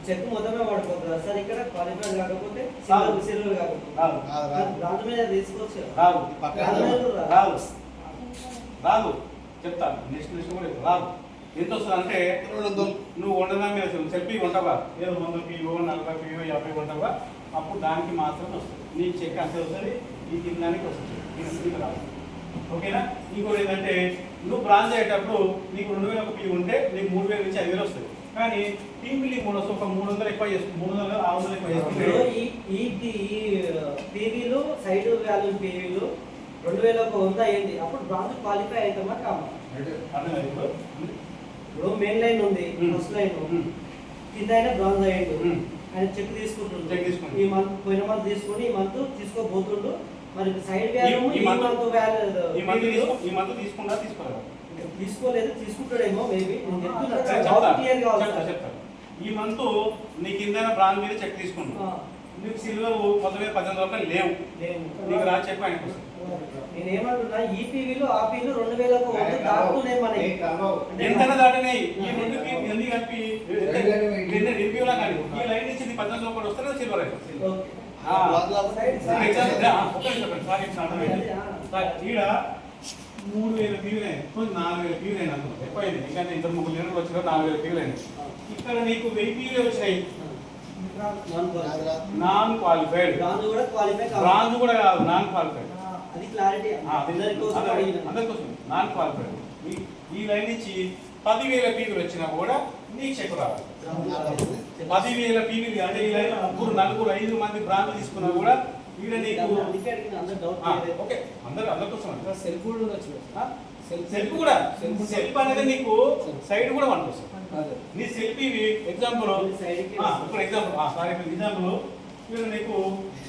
cheque మొత్తమే పడిపోతుంది సార్. ఇక్కడ క్వాలిఫైడ్ కాకపోతే సిల్వర్ కాకపోతే బ్రాంచ్ మీద తీసుకోవచ్చు. రాదు చెప్తాను నెక్స్ట్ కూడా రాదు. ఎంత వస్తుంది అంటే నువ్వు వండదా మీద సెల్ఫీ కొంటావా, ఏదో 100 పీవో 40 పీవో 50 కొంటావా, అప్పుడు దానికి మాత్రమే వస్తుంది. నీ చెక్ అంతే వస్తుంది, ఈ కిందానికి వస్తుంది, ఇది రాదు. ఓకేనా? ఇంకోటి ఏంటంటే నువ్వు బ్రాంచ్ అయ్యేటప్పుడు నీకు 2000 ఒక పీవీ ఉంటే నీకు 3000 నుంచి 5000 వస్తుంది. కానీ టీమ్ బిల్డింగ్ మోనస్ ఒక 300 ఎక్కువ చేసుకుంటే 300 600 ఎక్కువ చేసుకుంటే ఈ పీవీలు సైడ్ వాల్యూ పీవీలు 2000 ఒక 100 అయింది, అప్పుడు బ్రాంచ్ క్వాలిఫై అవుతామా కామా? ఇప్పుడు మెయిన్ లైన్ ఉంది, ఫస్ట్ లైన్ కింద అయినా బ్రాంచ్ అయ్యిండు, ఆయన చెక్ తీసుకుంటుండు, ఈ మంత్ పోయిన మంత్ తీసుకొని ఈ మంత్ తీసుకోబోతుండు. మరి సైడ్ వాల్యూ ఈ మంత్ తీసుకున్నా తీసుకోలేదు, తీసుకోలేదు తీసుకుంటాడేమో మేబీ. ఈ మంత్ నీ కింద బ్రాంచ్ మీద చెక్ తీసుకున్నా, నీకు సిల్వర్ మొత్తమే 1800 లేవు, నీకు రా చెప్పి ఆయనకు వస్తుంది. నేనేమంటున్నా ఈ పీవీలు ఆ పీవీలు 2000 దాటుతున్నాయి మనకి, ఎంతైనా దాటినాయి. ఈ 2 పీవీ ఎన్ని కలిపి రివ్యూలా కానీ ఈ లైన్ నుంచి 1800 కూడా వస్తే సిల్వర్ అవుతుంది. ఈడ 3000 పీవీలు అయినాయి, 4000 పీవీలు అయినా ఎక్కువైంది. ఎందుకంటే ఇంత 3 లీటర్లు వచ్చినా 4000 పీవీలు అయినాయి. ఇక్కడ నీకు 1000 పీవీలు వచ్చినాయి, నాన్ క్వాలిఫైడ్. బ్రాంచ్ కూడా కాదు, నాన్ క్వాలిఫైడ్. అది క్లారిటీ అందరికోసం నాన్ క్వాలిఫైడ్. ఈ లైన్ నుంచి 10,000 పీవీలు వచ్చినా కూడా నీకు చెక్ రావాలి. 10,000 పీవీలు అంటే ఈ లైన్ 3, 4, 5 మంది బ్రాంచ్ తీసుకున్నా కూడా ఈడ నీకు అందుకే అడిగిన అందరు డౌట్ ఓకే అందరికోసం సెల్ఫ్ కూడా ఉండొచ్చు. సెల్ఫ్ కూడా సెల్ఫ్ అనేది నీకు సైడ్ కూడా పనికొస్తుంది. అదే. నీ సెల్ఫ్ ఇవి ఎగ్జాంపుల్ సైడ్కి ఒక ఎగ్జాంపుల్ సారీ ఎగ్జాంపుల్ వీళ్ళు నీకు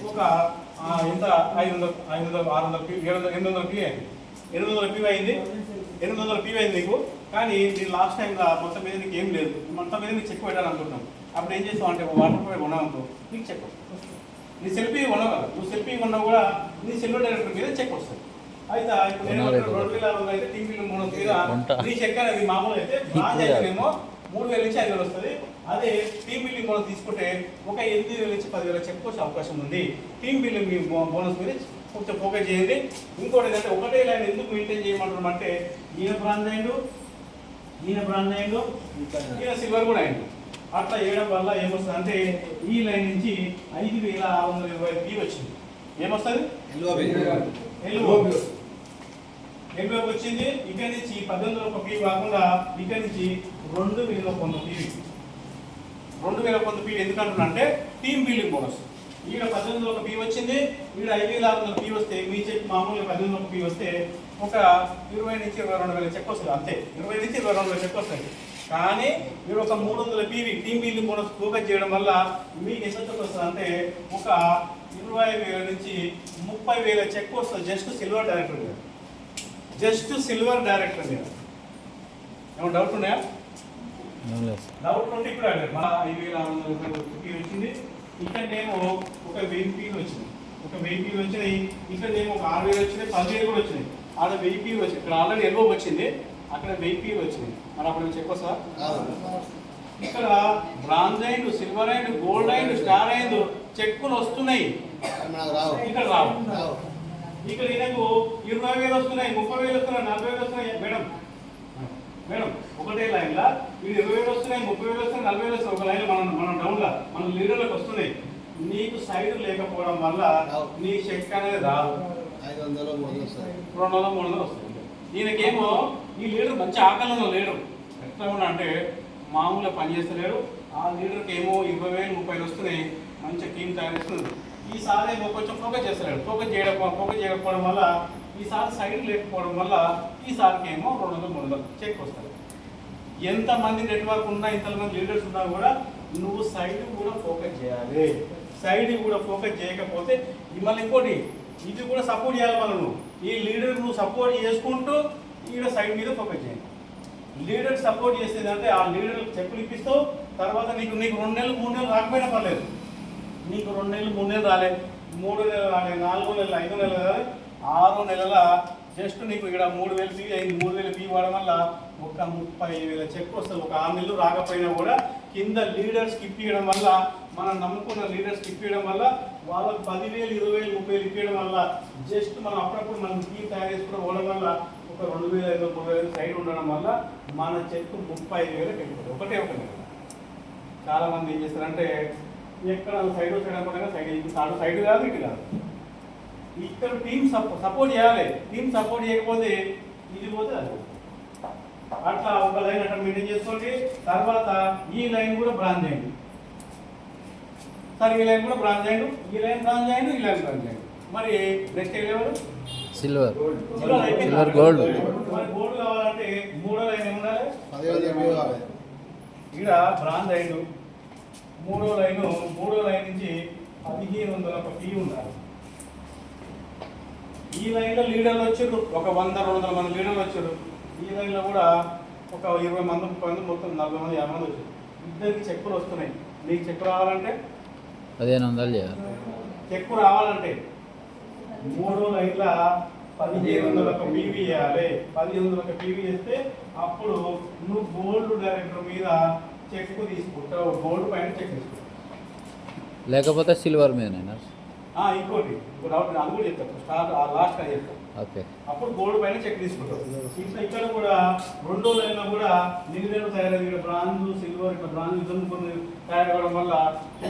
ఒక ఎంత 500 600 700 800 పీ అయింది. 800 పీ అయింది. 800 పీ అయింది నీకు. కానీ నేను లాస్ట్ టైంలో మొత్తం మీద నీకు ఏం లేదు, మొత్తం మీద నీకు చెక్ పెట్టాలనుకుంటున్నాను. అప్పుడు ఏం చేస్తావు అంటే వాటర్ ప్రూఫ్ కొన్నావు నీకు చెక్ వస్తుంది. నీ సెల్ఫీ కొన్నావు కదా, నువ్వు సెల్ఫీ కొన్నా కూడా నీ సెల్ఫ్ డైరెక్టర్ మీద చెక్ వస్తుంది. అయితే ఇప్పుడు నేను 2600 అయితే టీమ్ బిల్ 300 మీద నీ చెక్ అనేది మామూలు అయితే బ్రాంచ్ అయితేనేమో 3000 నుంచి 5000 వస్తుంది. అదే టీమ్ బిల్లింగ్ బోనస్ తీసుకుంటే ఒక 8000 నుంచి 10,000 చెక్ వచ్చే అవకాశం ఉంది. టీమ్ బిల్లింగ్ మీ బోనస్ మీద కొంచెం ఫోకస్ చేయండి. ఇంకోటి ఏంటంటే ఒకటే లైన్ ఎందుకు మెయింటైన్ చేయమంటున్నాం అంటే ఈయన బ్రాంజ్ అయిండు, ఈయన సిల్వర్ కూడా అయిండు. అట్లా వేయడం వల్ల ఏమొస్తుంది అంటే ఈ లైన్ నుంచి 5620 పీ వచ్చింది. ఏమొస్తుంది? ఎల్బోకి వచ్చింది. ఇక్కడ నుంచి 1800 పీ కాకుండా ఇక్కడ నుంచి 2000 పీవీ. 2000 పీ ఎందుకంటున్నా అంటే టీమ్ బిల్డింగ్ బోనస్. ఈడ 1800 పీ వచ్చింది, ఈడ 5600 పీ వస్తే మీ చెక్ మామూలుగా 1800 పీ వస్తే ఒక 20 నుంచి 22,000 చెక్ వస్తుంది. అంతే 20 నుంచి 22,000 చెక్ వస్తుంది. కానీ మీరు ఒక 300 PV team building bonus focus చేయడం వల్ల మీకు ఎంత చెక్ వస్తుంది అంటే ఒక 20,000 నుంచి 30,000 చెక్ వస్తుంది. జస్ట్ సిల్వర్ డైరెక్టర్ మీద, ఏమన్నా డౌట్ ఉన్నాయా? డౌట్ ఉంటే ఇప్పుడు అడగండి. మన 5,600 వచ్చింది. ఇక్కడనేమో ఒక 1000 పీలు వచ్చింది, వచ్చినాయి. ఇక్కడనేమో ఒక 6,000 వచ్చినాయి, 10,000 కూడా వచ్చినాయి. ఆడ 1000 పీలు వచ్చింది. ఇక్కడ ఆల్రెడీ ఎల్బో వచ్చింది, అక్కడ 1000 పీలు వచ్చినాయి. మరి అప్పుడు చెక్ వస్తా. ఇక్కడ బ్రాంజ్ అయిండ్, సిల్వర్ అయిండ్, గోల్డ్ అయిండ్, స్టార్ అయిండ్ చెక్కులు వస్తున్నాయి. ఇక్కడ రావు. ఇక్కడ ఈయనకు 20,000 వస్తున్నాయి, 30,000 వస్తున్నాయి, 40,000 వస్తున్నాయి. మేడం ఒకటే లైన్లో వీడు 20,000 వస్తున్నాయి, 30,000 వస్తున్నాయి, 40,000 వస్తున్నాయి. ఒక లైన్లో మనం డౌన్లో మన లీడర్లకు వస్తున్నాయి. నీకు సైడ్ లేకపోవడం వల్ల నీ చెక్ అనేది రాదు. 500 300 వస్తుంది. ఈయనకేమో ఈ లీడర్ మంచి ఆకలిలో లేడు. ఎట్లా ఉన్నా అంటే మామూలుగా పనిచేస్తలేడు. ఆ లీడర్కి ఏమో 20,000 30,000 వస్తున్నాయి, మంచి టీం తయారు చేస్తుంది. ఈసారి ఏమో కొంచెం ఫోకస్ చేస్తలేడు. ఫోకస్ చేయకపోవడం వల్ల ఈసారి సైడ్ లేకపోవడం వల్ల ఈసారికి ఏమో 200-300 చెక్ వస్తుంది. ఎంతమంది నెట్వర్క్ ఉన్నా, ఇంతమంది లీడర్స్ ఉన్నా కూడా నువ్వు సైడ్ కూడా ఫోకస్ చేయాలి. సైడ్ కూడా ఫోకస్ చేయకపోతే మళ్ళీ ఇంకోటి ఇది కూడా సపోర్ట్ చేయాలి. మనం ఈ లీడర్ నువ్వు సపోర్ట్ చేసుకుంటూ ఈడ సైడ్ మీద ఫోకస్ చేయాలి. లీడర్ సపోర్ట్ చేసేది అంటే ఆ లీడర్ చెప్పులు ఇప్పిస్తావు. తర్వాత నీకు 2 నెలలు 3 నెలలు రాకపోయినా పర్లేదు. నీకు 2 నెలలు 3 నెలలు రాలేదు, 3 నెలలు రాలేదు, 4 నెలలు 5 నెలలు రాలేదు, 6 నెలల జస్ట్ నీకు ఇక్కడ 3,000 ఫీ అయింది. 3,000 ఫీ వాడడం వల్ల ఒక 30,000 చెక్ వస్తుంది. ఒక 6 నెలలు రాకపోయినా కూడా కింద లీడర్స్ ఇప్పించడం వల్ల, మనం నమ్ముకున్న లీడర్స్ ఇప్పించడం వల్ల, వాళ్ళకి 10,000 20,000 30,000 ఇప్పించడం వల్ల జస్ట్ మనం అప్పుడప్పుడు మనం టీం తయారు చేసుకుని పోవడం వల్ల ఒక 2,500 3,000 సైడ్ ఉండడం వల్ల మన చెక్ 35,000 వెళ్ళిపోతుంది. ఒకటే ఒక నెల. చాలామంది ఏం చేస్తారంటే ఎక్కడ సైడ్ వచ్చేయడం సైడ్ కాదు, ఇటు కాదు. ఇక్కడ టీం సపోర్ట్ చేయాలి. టీం సపోర్ట్ చేయకపోతే ఇది పోతే అది. అట్లా ఒక లైన్ అట్లా మెయింటైన్ చేసుకోండి. తర్వాత ఈ లైన్ కూడా బ్రాంజ్ అయ్యింది. సార్ ఈ లైన్ కూడా బ్రాంజ్ అయ్యిండు, ఈ లైన్ బ్రాంజ్ అయ్యిండు, ఈ లైన్ బ్రాంజ్ అయ్యిండు. మరి నెక్స్ట్ ఏ లెవెల్? Silver, silver gold. మరి గోల్డ్ కావాలంటే 3వ లైన్ ఏముండాలి? 10,000 కావాలి. ఇక్కడ బ్రాంజ్ అయ్యిండు. 3వ లైన్ నుంచి 1,500 ఫీ ఉండాలి. ఈ లైన్లో లీడర్లు వచ్చారు, ఒక 100-200 మంది లీడర్లు వచ్చారు. ఈ లైన్లో కూడా ఒక 20 మంది 30 మంది మొత్తం 40 మంది 50 మంది వచ్చారు. ఇద్దరికి చెక్కులు వస్తున్నాయి. నీకు చెక్కు రావాలంటే 1,500 చేయాలి. చెక్కు రావాలంటే 3వ లైన్లో 1,500 పీవీ వేయాలి. 1,500 పీవీ వేస్తే అప్పుడు నువ్వు గోల్డ్ డైరెక్టర్ మీద చెక్కు తీసుకుంటావు. గోల్డ్ పైన చెక్ తీసుకుంటావు. లేకపోతే సిల్వర్ మీదనేనా? ఇంకోటి డౌట్ అది కూడా చెప్తాను. స్టార్ట్ లాస్ట్ అని చెప్తాను. ఓకే. అప్పుడు గోల్డ్ పైన చెక్ తీసుకుంటాం. ఇక్కడ కూడా 2వ లైన్లో కూడా నిలువేలు తయారయ్యి బ్రాంజ్ సిల్వర్ ఇట్లా బ్రాంజ్ కొన్ని తయారవడం వల్ల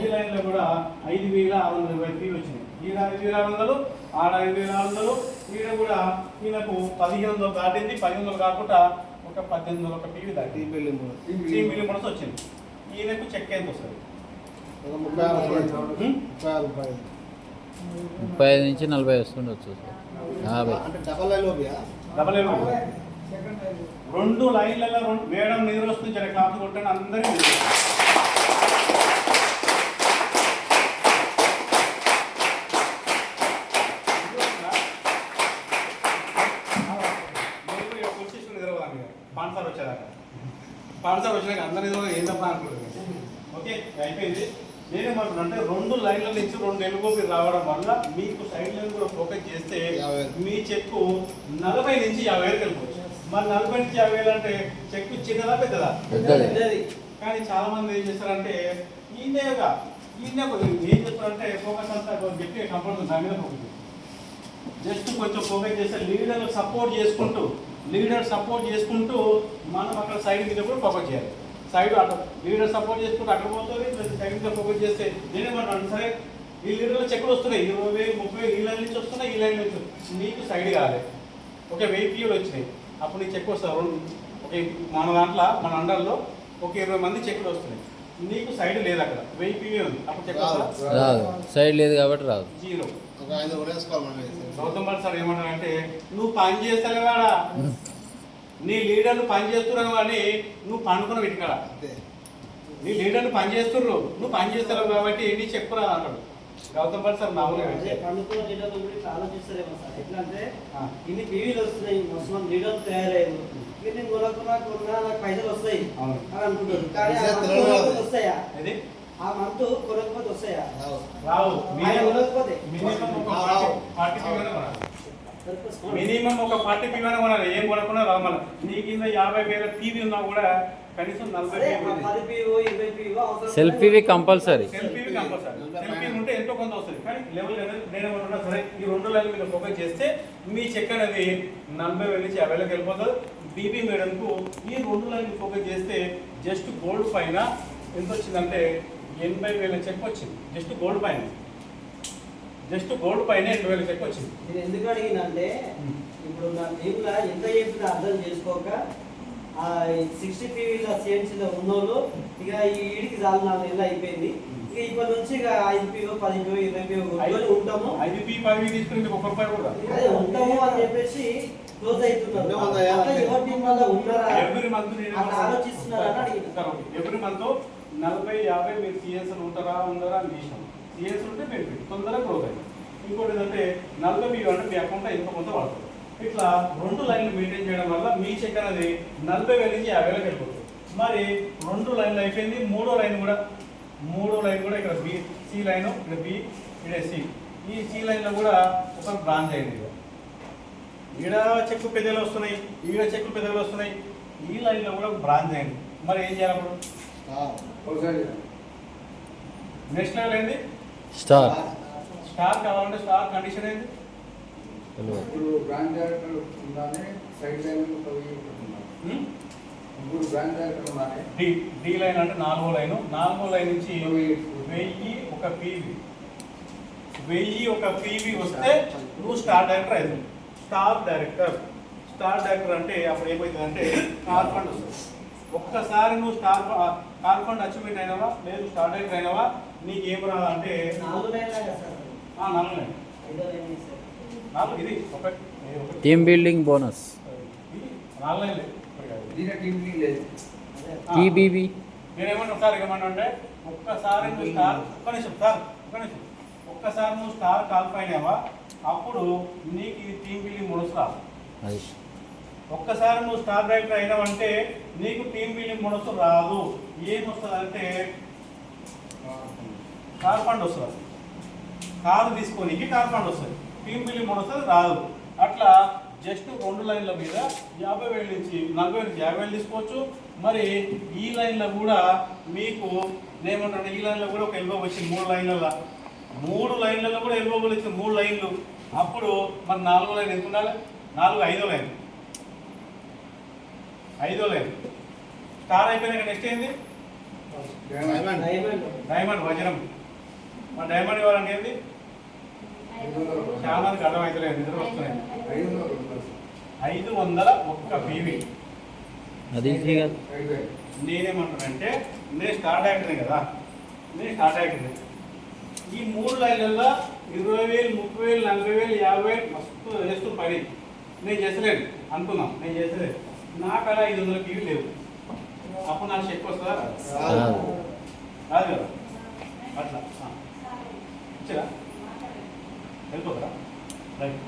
ఈ లైన్లో కూడా 5,620 ఫీ వచ్చింది. ఈడ 5,600, ఆడ 5,600, ఈడ కూడా ఈయనకు 1,500 దాటింది. 1,500 కాకుండా ఒక 1,800 ఫీవి దాటి టీమ్ బిల్డింగ్ మనసు వచ్చింది. ఈయనకు చెక్ ఎంత వస్తుంది? 36 రూపాయలు. 35 నుంచి 40 వస్తుండొచ్చు సార్ 50. అంటే డబల్ లైన్ లోపియా డబల్ ఏమో రెండు లైన్లలో వేయడం నిద్ర వస్తుంది జర క్లాత్ కొట్టండి అందరికీ పాన్సార్ వచ్చేదాకా పాన్సార్ వచ్చినాక అందరి ఏం తప్ప అనుకుంటుంది. ఓకే అయిపోయింది. నేనేమంటున్నా అంటే రెండు లైన్ల నుంచి రెండు ఎలుగోపి రావడం వల్ల మీకు సైడ్ లైన్ కూడా ఫోకస్ చేస్తే మీ చెక్కు 40 నుంచి 50 వేలకు వెళ్ళిపోవచ్చు. మరి 40 నుంచి 50 వేలు అంటే చెక్కు చిన్నదా పెద్దదా? కానీ చాలా మంది ఏం చేస్తారంటే ఈయనగా ఏం చేస్తారంటే ఫోకస్ అంతా గట్టిగా కంపల్సరీ దాని మీద ఫోకస్ జస్ట్ కొంచెం ఫోకస్ చేస్తే లీడర్ సపోర్ట్ చేసుకుంటూ మనం అక్కడ సైడ్ మీద కూడా ఫోకస్ చేయాలి. సైడ్ అక్కడ లీడర్ సపోర్ట్ చేసుకుంటూ అక్కడ పోతుంది, సైడ్ మీద ఫోకస్ చేస్తే నేనేమంటాను సరే ఈ లీడర్లో చెక్కులు వస్తున్నాయి 20,000 30,000 ఈ లైన్ నుంచి వస్తున్నాయి, ఈ లైన్ నుంచి నీకు సైడ్ కావాలి. ఓకే 1000 PUలు వచ్చినాయి, అప్పుడు నీకు చెక్ వస్తారు. ఓకే మన అండర్లో ఒక 20 మంది చెక్కులు వస్తున్నాయి, నీకు సైడ్ లేదు అక్కడ 1000 PU ఉంది, అప్పుడు చెక్ వస్తా రాదు, సైడ్ లేదు కాబట్టి రాదు. 0. వేసుకోవాలి. గౌతమ్ బాల్ సార్ ఏమంటారంటే నువ్వు పని చేస్తలేవాడా, నీ లీడర్లు పని చేస్తున్నావు కానీ నువ్వు పండుకున్న వెతికాడా, నీ లీడర్లు పని చేస్తుర్రు నువ్వు పని చేస్తావు కాబట్టి నీ చెప్పురా అన్నాడు గౌతమ్ బాల్ సార్. మామూలుగా పండుకున్న లీడర్లు గురించి ఆలోచిస్తారేమో సార్. ఎట్లా అంటే ఇన్ని పీవీలు వస్తున్నాయి, మొత్తం లీడర్లు తయారయ్యారు, నేను కొనుక్కున్నా నాకు పైసలు వస్తాయి అని అనుకుంటారు. కానీ వస్తాయా ఆ మంత్ కొనకపోతే వస్తాయా? రావు. కొనకపోతే మినిమం ఒక 40 PV కొనాలి, ఏం కొనకుండా రావు. మళ్ళీ నీ కింద 50,000 PV ఉన్నా కూడా కనీసం 40 సెల్ఫీవి కంపల్సరీ. సెల్ఫీ ఉంటే ఎంతో కొంత వస్తుంది. కానీ లెవెల్ నేను ఏమంటున్నా సరే ఈ రెండు లైన్ల మీద ఫోకస్ చేస్తే మీ చెక్ అనేది 40,000 నుంచి 50,000 వెళ్ళిపోతుంది. బీబీ మేడంకు ఈ రెండు లైన్లు ఫోకస్ చేస్తే జస్ట్ గోల్డ్ పైన ఎంత వచ్చిందంటే 80,000 చెక్ వచ్చింది. జస్ట్ గోల్డ్ పైన 80,000 చెక్ వచ్చింది. నేను ఎందుకు అడిగినంటే ఇప్పుడు నా టీంలో ఎంత చెప్పినా అర్థం చేసుకోక 60 PVల CNCలో ఉన్నోళ్ళు ఇక ఈ ఈడికి చాలా 4 నెలలు అయిపోయింది, ఇక ఇప్పటి నుంచి ఇక 5 PO 10 PO 20 PO ఉంటాము, 5 P 10 తీసుకుని ఒక రూపాయి కూడా అదే ఉంటాము అని చెప్పేసి క్లోజ్ అవుతున్నారు. ఎవరి టీం వల్ల ఉన్నారా ఎవ్రీ మంత్ ఆలోచిస్తున్నారని అడిగిన. ఎవ్రీ మంత్ 40-50 మీరు సిఎస్లు ఉండరా అని చేసాం. సిఎస్ ఉంటే బెనిఫిట్ తొందరగా గ్రోత్ అయింది. ఇంకోటి ఏంటంటే 40 PV అంటే మీ అకౌంట్లో ఎంత కొంత వాడుతుంది. ఇట్లా రెండు లైన్లు మెయింటైన్ చేయడం వల్ల మీ చెక్ అనేది 40,000 నుంచి 50,000 వెళ్ళిపోతుంది. మరి రెండు లైన్లు అయిపోయింది. మూడో లైన్ కూడా ఇక్కడ బి సి లైన్, ఇక్కడ బి, ఇక్కడ సి. ఈ సి లైన్లో కూడా ఒక బ్రాంచ్ అయింది. ఈడ చెక్కు పెద్దలు వస్తున్నాయి, ఈడ చెక్కు పెద్దలు వస్తున్నాయి, ఈ లైన్లో కూడా బ్రాంచ్ అయింది. మరి ఏం చేయాలి అప్పుడు? నెక్స్ట్ లెవెల్ ఏంది? స్టార్ కావాలంటే స్టార్ కండిషన్ ఏంది? ఇప్పుడు బ్రాంచ్ డైరెక్టర్ ఉండాలి, సైడ్ లైన్ ఇప్పుడు బ్రాంచ్ డైరెక్టర్ ఉండాలి. డి లైన్ అంటే 4వ లైన్ నుంచి 1000 ఒక పీవీ, 1000 ఒక పీవీ వస్తే నువ్వు స్టార్ డైరెక్టర్ అవుతుంది. స్టార్ డైరెక్టర్ అంటే అప్పుడు ఏమవుతుందంటే కార్ ఫండ్ వస్తుంది. ఒక్కసారి నువ్వు కార్ ఫండ్ అచీవ్మెంట్ అయినావా, లేదు స్టార్ డైరెక్టర్ అయినావా, నీకు ఏం రావాలంటే 4 లైన్లు ఇది టీమ్ బిల్డింగ్ బోనస్ 4 లైన్లే. టీబీబీ నేనేమన్నా ఏమన్నా అంటే ఒక్కసారి నువ్వు స్టార్ కాల్ అయినావా అప్పుడు నీకు ఇది టీమ్ బిల్డింగ్ బోనస్ రాదు. ఒక్కసారి నువ్వు స్టార్ డైరెక్టర్ అయినావంటే నీకు టీమ్ బిల్డింగ్ బోనస్ రాదు. ఏమొస్తుంది అంటే కార్ ఫండ్ వస్తుంది, కారు తీసుకోనికి కార్ ఫండ్ వస్తుంది, టీమ్ బిల్డింగ్ బోనస్ రాదు. అట్లా జస్ట్ రెండు లైన్ల మీద 50,000 నుంచి 40,000 నుంచి 50,000 తీసుకోవచ్చు. మరి ఈ లైన్లో కూడా మీకు ఏమంటే ఈ లైన్లో కూడా ఒక ఎల్బో వచ్చింది. 3 లైన్లలో కూడా ఎల్బోబుల్ వచ్చింది, 3 లైన్లు. అప్పుడు మరి 4వ లైన్ ఎంత ఉండాలి? 5వ లైన్ స్టార్ అయిపోయినాక నెక్స్ట్ ఏంది? డైమండ్ వజ్రం. మరి డైమండ్ ఇవ్వాలంటే ఏంది? చాలా మందికి అర్థమవుతలేదు, నిద్ర వస్తున్నాయి. 501 పీవీ. అది నేనేమంటానంటే నేను స్టార్ డైరెక్టర్ని కదా, ఈ 3 లైన్లలో 20,000, 30,000, 40,000, 50,000 మస్తు చేస్తూ పడి నేను చేసలేను అనుకున్నాం, నేను చేసలేదు. నాకు అలా 500 టీవీ లేవు. అప్పుడు నాకు చెక్ వస్తుందా? రాదు కదా. అట్లా ఇచ్చరా వెళ్ళిపోతారా? రైట్.